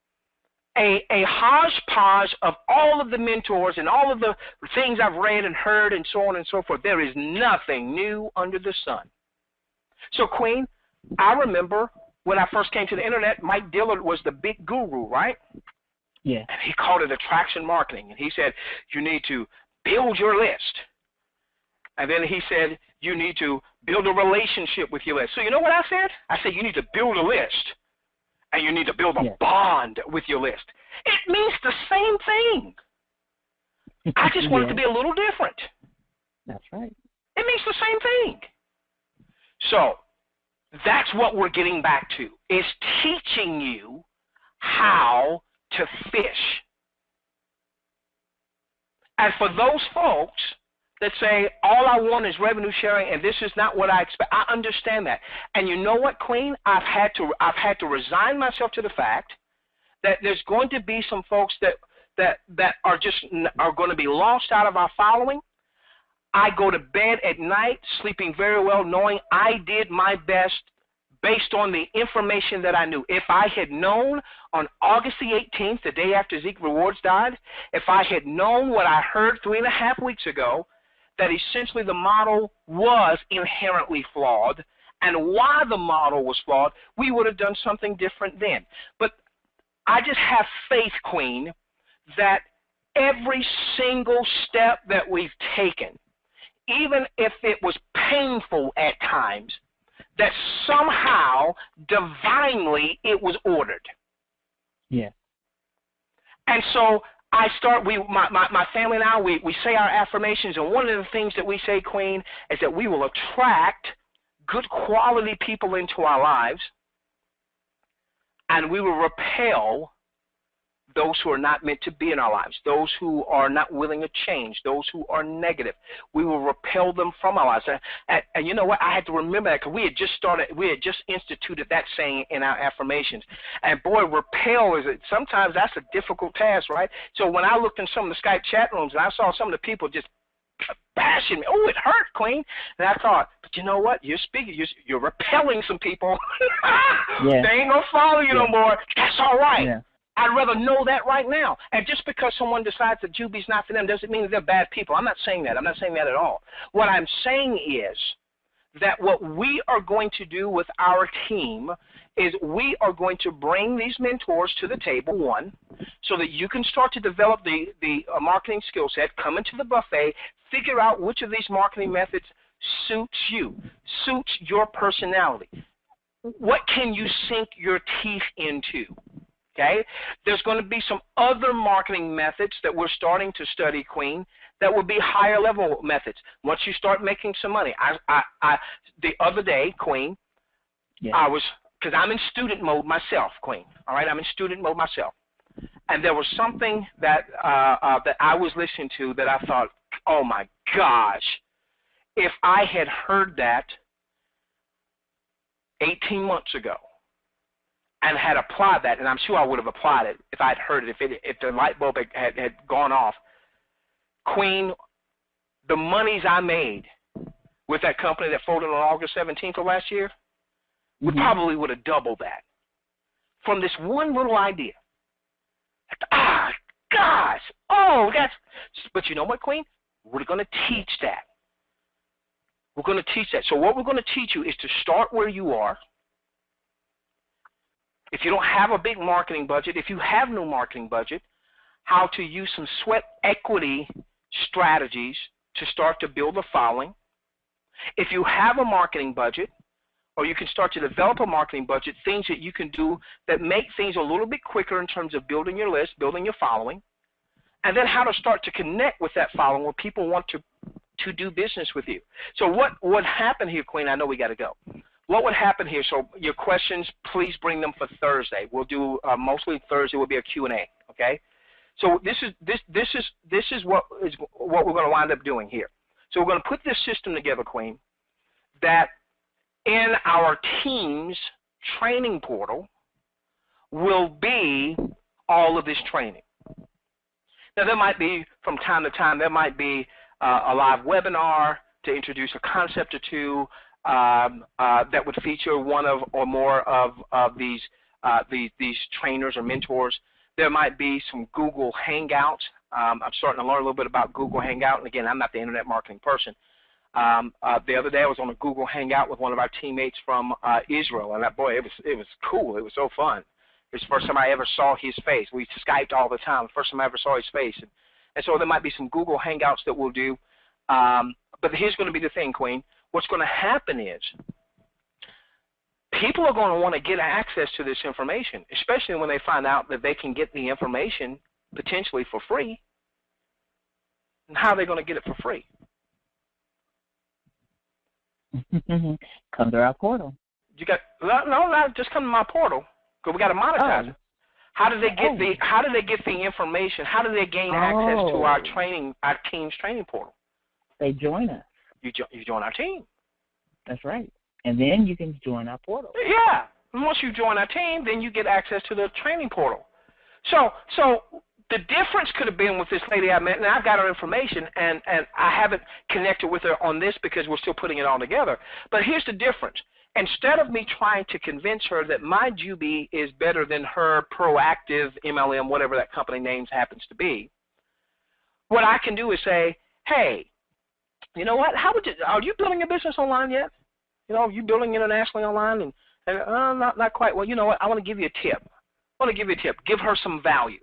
a hodgepodge of all of the mentors and all of the things I've read and heard and so on and so forth. There is nothing new under the sun. So, Queen, I remember when I first came to the internet, Mike Dillard was the big guru, right? Yeah. And he called it attraction marketing. And he said, you need to build your list. And then he said, you need to build a relationship with your list. So you know what I said? I said, you need to build a list. And you need to build a bond with your list. It means the same thing. I just want it to be a little different. That's right. It means the same thing. So that's what we're getting back to, is teaching you how to fish. And for those folks that say, all I want is revenue sharing and this is not what I expect, I understand that. And you know what, Queen? I've had to resign myself to the fact that there's going to be some folks that are going to be lost out of our following. I go to bed at night sleeping very well, knowing I did my best based on the information that I knew. If I had known on August the 18th, the day after Zeke Rewards died, if I had known what I heard 3.5 weeks ago, that essentially the model was inherently flawed, and why the model was flawed, we would have done something different then. But I just have faith, Queen, that every single step that we've taken, even if it was painful at times, that somehow, divinely, it was ordered. Yeah. And so my family and I, we say our affirmations, and one of the things that we say, Queen, is that we will attract good quality people into our lives, and we will repel those who are not meant to be in our lives, those who are not willing to change, those who are negative. We will repel them from our lives. And you know what? I had to remember that because we had just instituted that saying in our affirmations. And boy, repel sometimes that's a difficult task, right? So when I looked in some of the Skype chat rooms and I saw some of the people just bashing me, oh, it hurt, Queen. And I thought, but you know what? You're speaking, you're repelling some people. Yeah. They ain't gonna follow you no more. That's all right. Yeah. I'd rather know that right now. And just because someone decides that Jubi's not for them doesn't mean that they're bad people. I'm not saying that. I'm not saying that at all. What I'm saying is that what we are going to do with our team is we are going to bring these mentors to the table, one, so that you can start to develop the marketing skill set, come into the buffet, figure out which of these marketing methods suits you, suits your personality. What can you sink your teeth into? Okay? There's going to be some other marketing methods that we're starting to study, Queen, that will be higher level methods. Once you start making some money. The other day, Queen, I was, because I'm in student mode myself, Queen. All right, I'm in student mode myself. And there was something that I was listening to that I thought, oh my gosh, if I had heard that 18 months ago, and had applied that, and I'm sure I would have applied it if I'd heard it, if the light bulb had gone off. Queen, the monies I made with that company that folded on August 17th of last year, we probably would have doubled that from this one little idea. Gosh, but you know what, Queen? We're going to teach that. We're going to teach that. So what we're going to teach you is to start where you are. If you don't have a big marketing budget, if you have no marketing budget, how to use some sweat equity strategies to start to build a following. If you have a marketing budget, or you can start to develop a marketing budget, things that you can do that make things a little bit quicker in terms of building your list, building your following, and then how to start to connect with that following where people want to do business with you. So what happened here, Queen, I know we got to go. What would happen here? So your questions, please bring them for Thursday. We'll do mostly Thursday will be a Q&A. Okay. So this is what we're going to wind up doing here. So we're going to put this system together, Queen, that in our team's training portal will be all of this training. Now there might be from time to time there might be a live webinar to introduce a concept or two. That would feature one of or more of these trainers or mentors. There might be some Google Hangouts. I'm starting to learn a little bit about Google Hangout, and again, I'm not the internet marketing person. The other day I was on a Google Hangout with one of our teammates from Israel, and boy, it was cool. It was so fun. It was the first time I ever saw his face. We Skyped all the time. The first time I ever saw his face. And so there might be some Google Hangouts that we'll do. But here's going to be the thing, Queen. What's going to happen is people are going to want to get access to this information, especially when they find out that they can get the information potentially for free. And how are they going to get it for free? Come to our portal. You got no, just come to my portal because we got to monetize it. How do they get the information? How do they gain access to our team's training portal? They join us. You join our team. That's right. And then you can join our portal. Yeah. And once you join our team, then you get access to the training portal. So the difference could have been with this lady I met, and I've got her information, and I haven't connected with her on this because we're still putting it all together. But here's the difference. Instead of me trying to convince her that my Jubi is better than her proactive MLM, whatever that company name happens to be, what I can do is say, hey, you know what? Are you building a business online yet? You know, are you building internationally online? And not quite. Well, you know what? I want to give you a tip. Give her some value.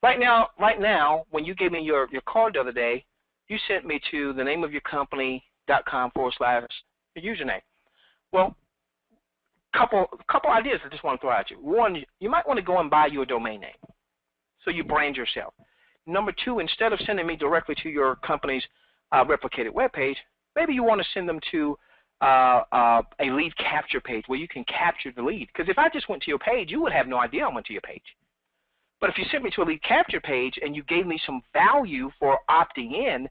Right now, when you gave me your card the other day, you sent me to the name of your company.com / your username. Well, couple ideas I just want to throw at you. One, you might want to go and buy you a domain name so you brand yourself. Number two, instead of sending me directly to your company's replicated webpage, maybe you want to send them to a lead capture page where you can capture the lead. Because if I just went to your page, you would have no idea I went to your page. But if you sent me to a lead capture page and you gave me some value for opting in,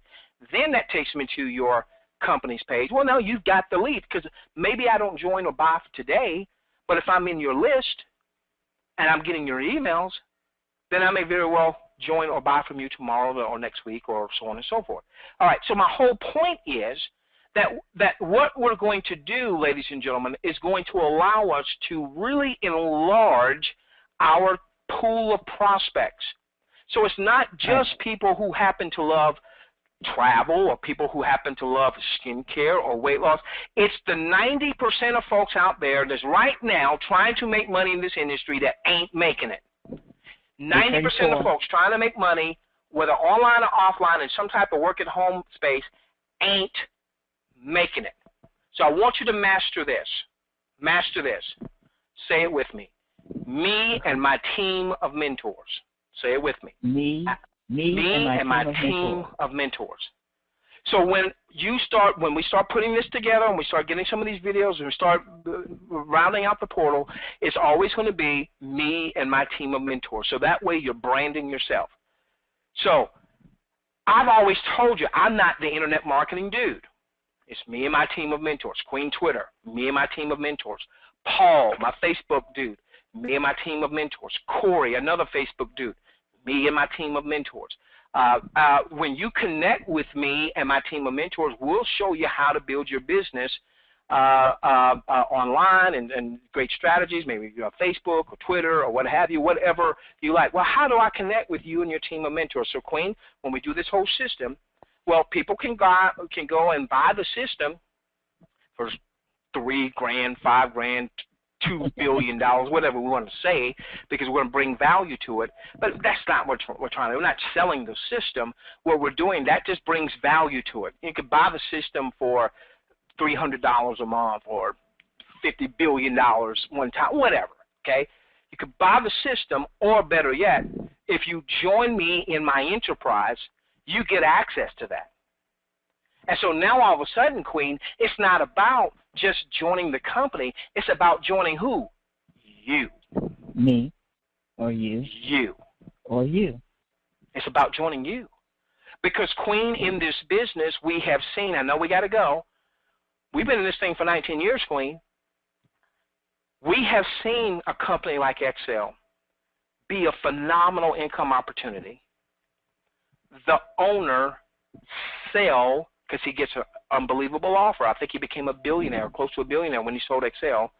then that takes me to your company's page. Well, now you've got the lead, because maybe I don't join or buy today, but if I'm in your list and I'm getting your emails, then I may very well join or buy from you tomorrow or next week or so on and so forth. All right, so my whole point is that what we're going to do, ladies and gentlemen, is going to allow us to really enlarge our pool of prospects. So it's not just people who happen to love travel or people who happen to love skincare or weight loss. It's the 90% of folks out there that's right now trying to make money in this industry that ain't making it. 90% of folks trying to make money, whether online or offline, in some type of work-at-home space, ain't making it. So I want you to master this. Master this. Say it with me. Me and my team of mentors. Say it with me. Me and my team of mentors. So when we start putting this together and we start getting some of these videos and we start rounding out the portal, it's always going to be me and my team of mentors. So that way you're branding yourself. So I've always told you I'm not the internet marketing dude. It's me and my team of mentors. Queen Twitter, me and my team of mentors. Paul, my Facebook dude, me and my team of mentors. Corey, another Facebook dude, me and my team of mentors. When you connect with me and my team of mentors, we'll show you how to build your business online and great strategies, maybe Facebook or Twitter or what have you, whatever you like. Well, how do I connect with you and your team of mentors? So, Queen, when we do this whole system, well, people can go and buy the system for $3 grand, $5 grand, $2 billion, whatever we want to say, because we're going to bring value to it. But that's not what we're trying to do. We're not selling the system. What we're doing, that just brings value to it. You could buy the system for $300 a month or $50 billion one time, whatever, okay? You could buy the system, or better yet, if you join me in my enterprise, you get access to that. And so now all of a sudden, Queen, it's not about just joining the company. It's about joining who? You. Me or you. You. Or you. It's about joining you. Because, Queen, in this business, we have seen, I know we got to go. We've been in this thing for 19 years, Queen. We have seen a company like Excel be a phenomenal income opportunity. The owner sell, because he gets an unbelievable offer. I think he became a billionaire, close to a billionaire when he sold Excel.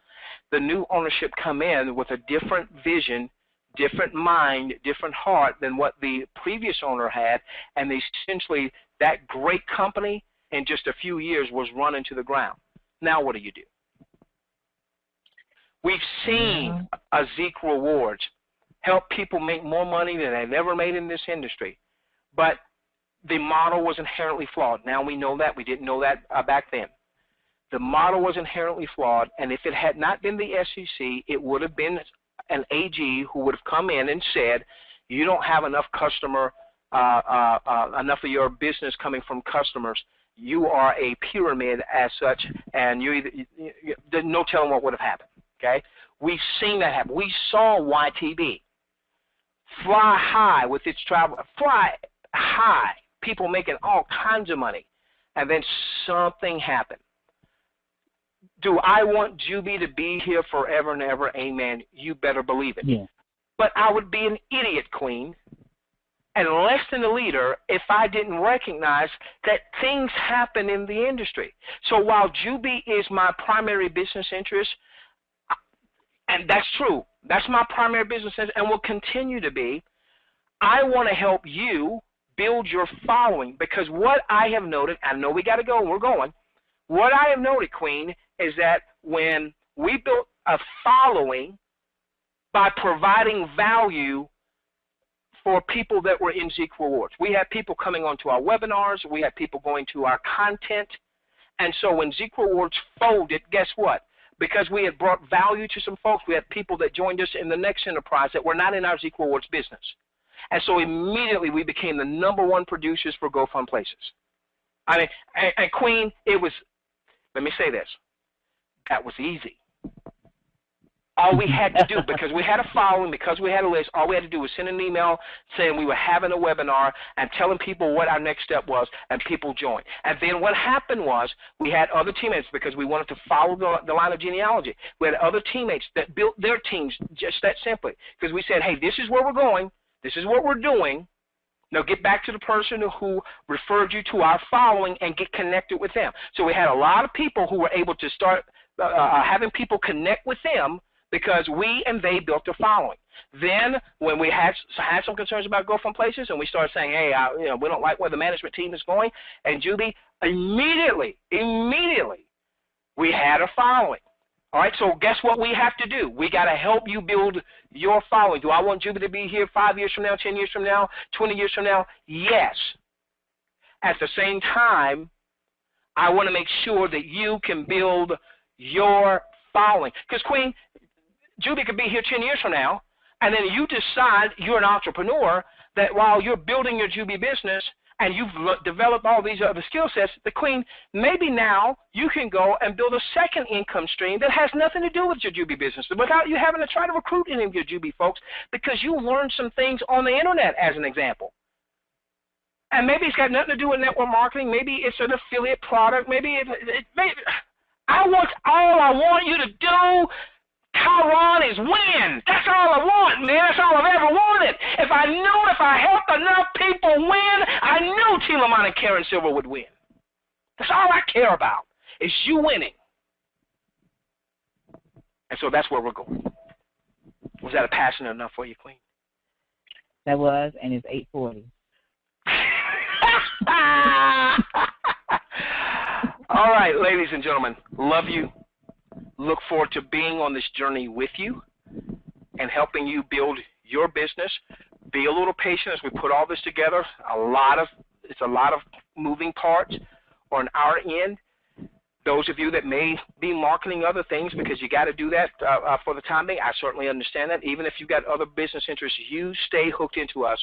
The new ownership come in with a different vision different mind, different heart than what the previous owner had, and they essentially, that great company in just a few years was run into the ground. Now what do you do? We've seen Zeke Rewards help people make more money than they've ever made in this industry, but the model was inherently flawed. Now we know that. We didn't know that back then. The model was inherently flawed, and if it had not been the SEC, it would have been an AG who would have come in and said, you don't have enough customer, enough of your business coming from customers. You are a pyramid as such, and there's no telling what would have happened. Okay, we've seen that happen. We saw YTB fly high with its travel, fly high, people making all kinds of money, and then something happened. Do I want Jubi to be here forever and ever? Amen. You better believe it. Yeah. But I would be an idiot, Queen, and less than a leader if I didn't recognize that things happen in the industry. So while Jubi is my primary business interest, and that's true, that's my primary business interest and will continue to be, I want to help you build your following, because what I have noted, I know we got to go and we're going, what I have noted, Queen, is that when we built a following by providing value for people that were in Zeke Rewards, we had people coming onto our webinars, we had people going to our content, and so when Zeke Rewards folded, guess what? Because we had brought value to some folks, we had people that joined us in the next enterprise that were not in our Zeke Rewards business. And so immediately we became the #1 producers for GoFund Places. I mean, and Queen, it was, let me say this, that was easy. All we had to do, because we had a following, because we had a list, all we had to do was send an email saying we were having a webinar and telling people what our next step was, and people joined. And then what happened was we had other teammates, because we wanted to follow the line of genealogy. We had other teammates that built their teams just that simply, because we said, hey, this is where we're going, this is what we're doing. Now get back to the person who referred you to our following and get connected with them. So we had a lot of people who were able to start having people connect with them, because we and they built a following. Then when we had some concerns about GoFund Places, and we started saying, hey, we don't like where the management team is going, and Jubi, immediately, we had a following. All right, so guess what we have to do? We got to help you build your following. Do I want Jubi to be here 5 years from now, 10 years from now, 20 years from now? Yes. At the same time, I want to make sure that you can build your following. Because, Queen, Jubi could be here 10 years from now, and then you decide you're an entrepreneur, that while you're building your Jubi business and you've developed all these other skill sets, the Queen, maybe now you can go and build a second income stream that has nothing to do with your Jubi business without you having to try to recruit any of your Jubi folks, because you learned some things on the internet, as an example. And maybe it's got nothing to do with network marketing. Maybe it's an affiliate product. Maybe all I want you to do, Tyron, is win. That's all I want, man. That's all I've ever wanted. If I helped enough people win, I knew Team Lamont and Karen Silver would win. That's all I care about, is you winning. And so that's where we're going. Was that a passionate enough for you, Queen? That was, and it's 8:40. All right, ladies and gentlemen, love you. Look forward to being on this journey with you and helping you build your business. Be a little patient as we put all this together. It's a lot of moving parts on our end. Those of you that may be marketing other things, because you got to do that for the time being, I certainly understand that. Even if you've got other business interests, you stay hooked into us.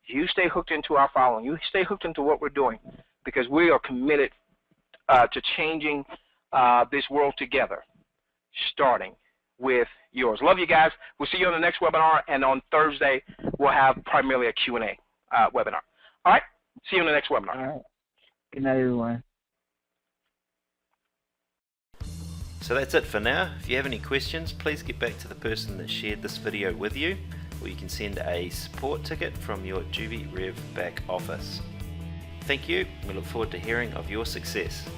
You stay hooked into our following. You stay hooked into what we're doing, because we are committed to changing this world together, starting with yours. Love you guys. We'll see you on the next webinar, and on Thursday we'll have primarily a Q&A webinar. All right? See you on the next webinar. All right. Good night, everyone. So that's it for now. If you have any questions, please get back to the person that shared this video with you, or you can send a support ticket from your JubiRev back office. Thank you. We look forward to hearing of your success.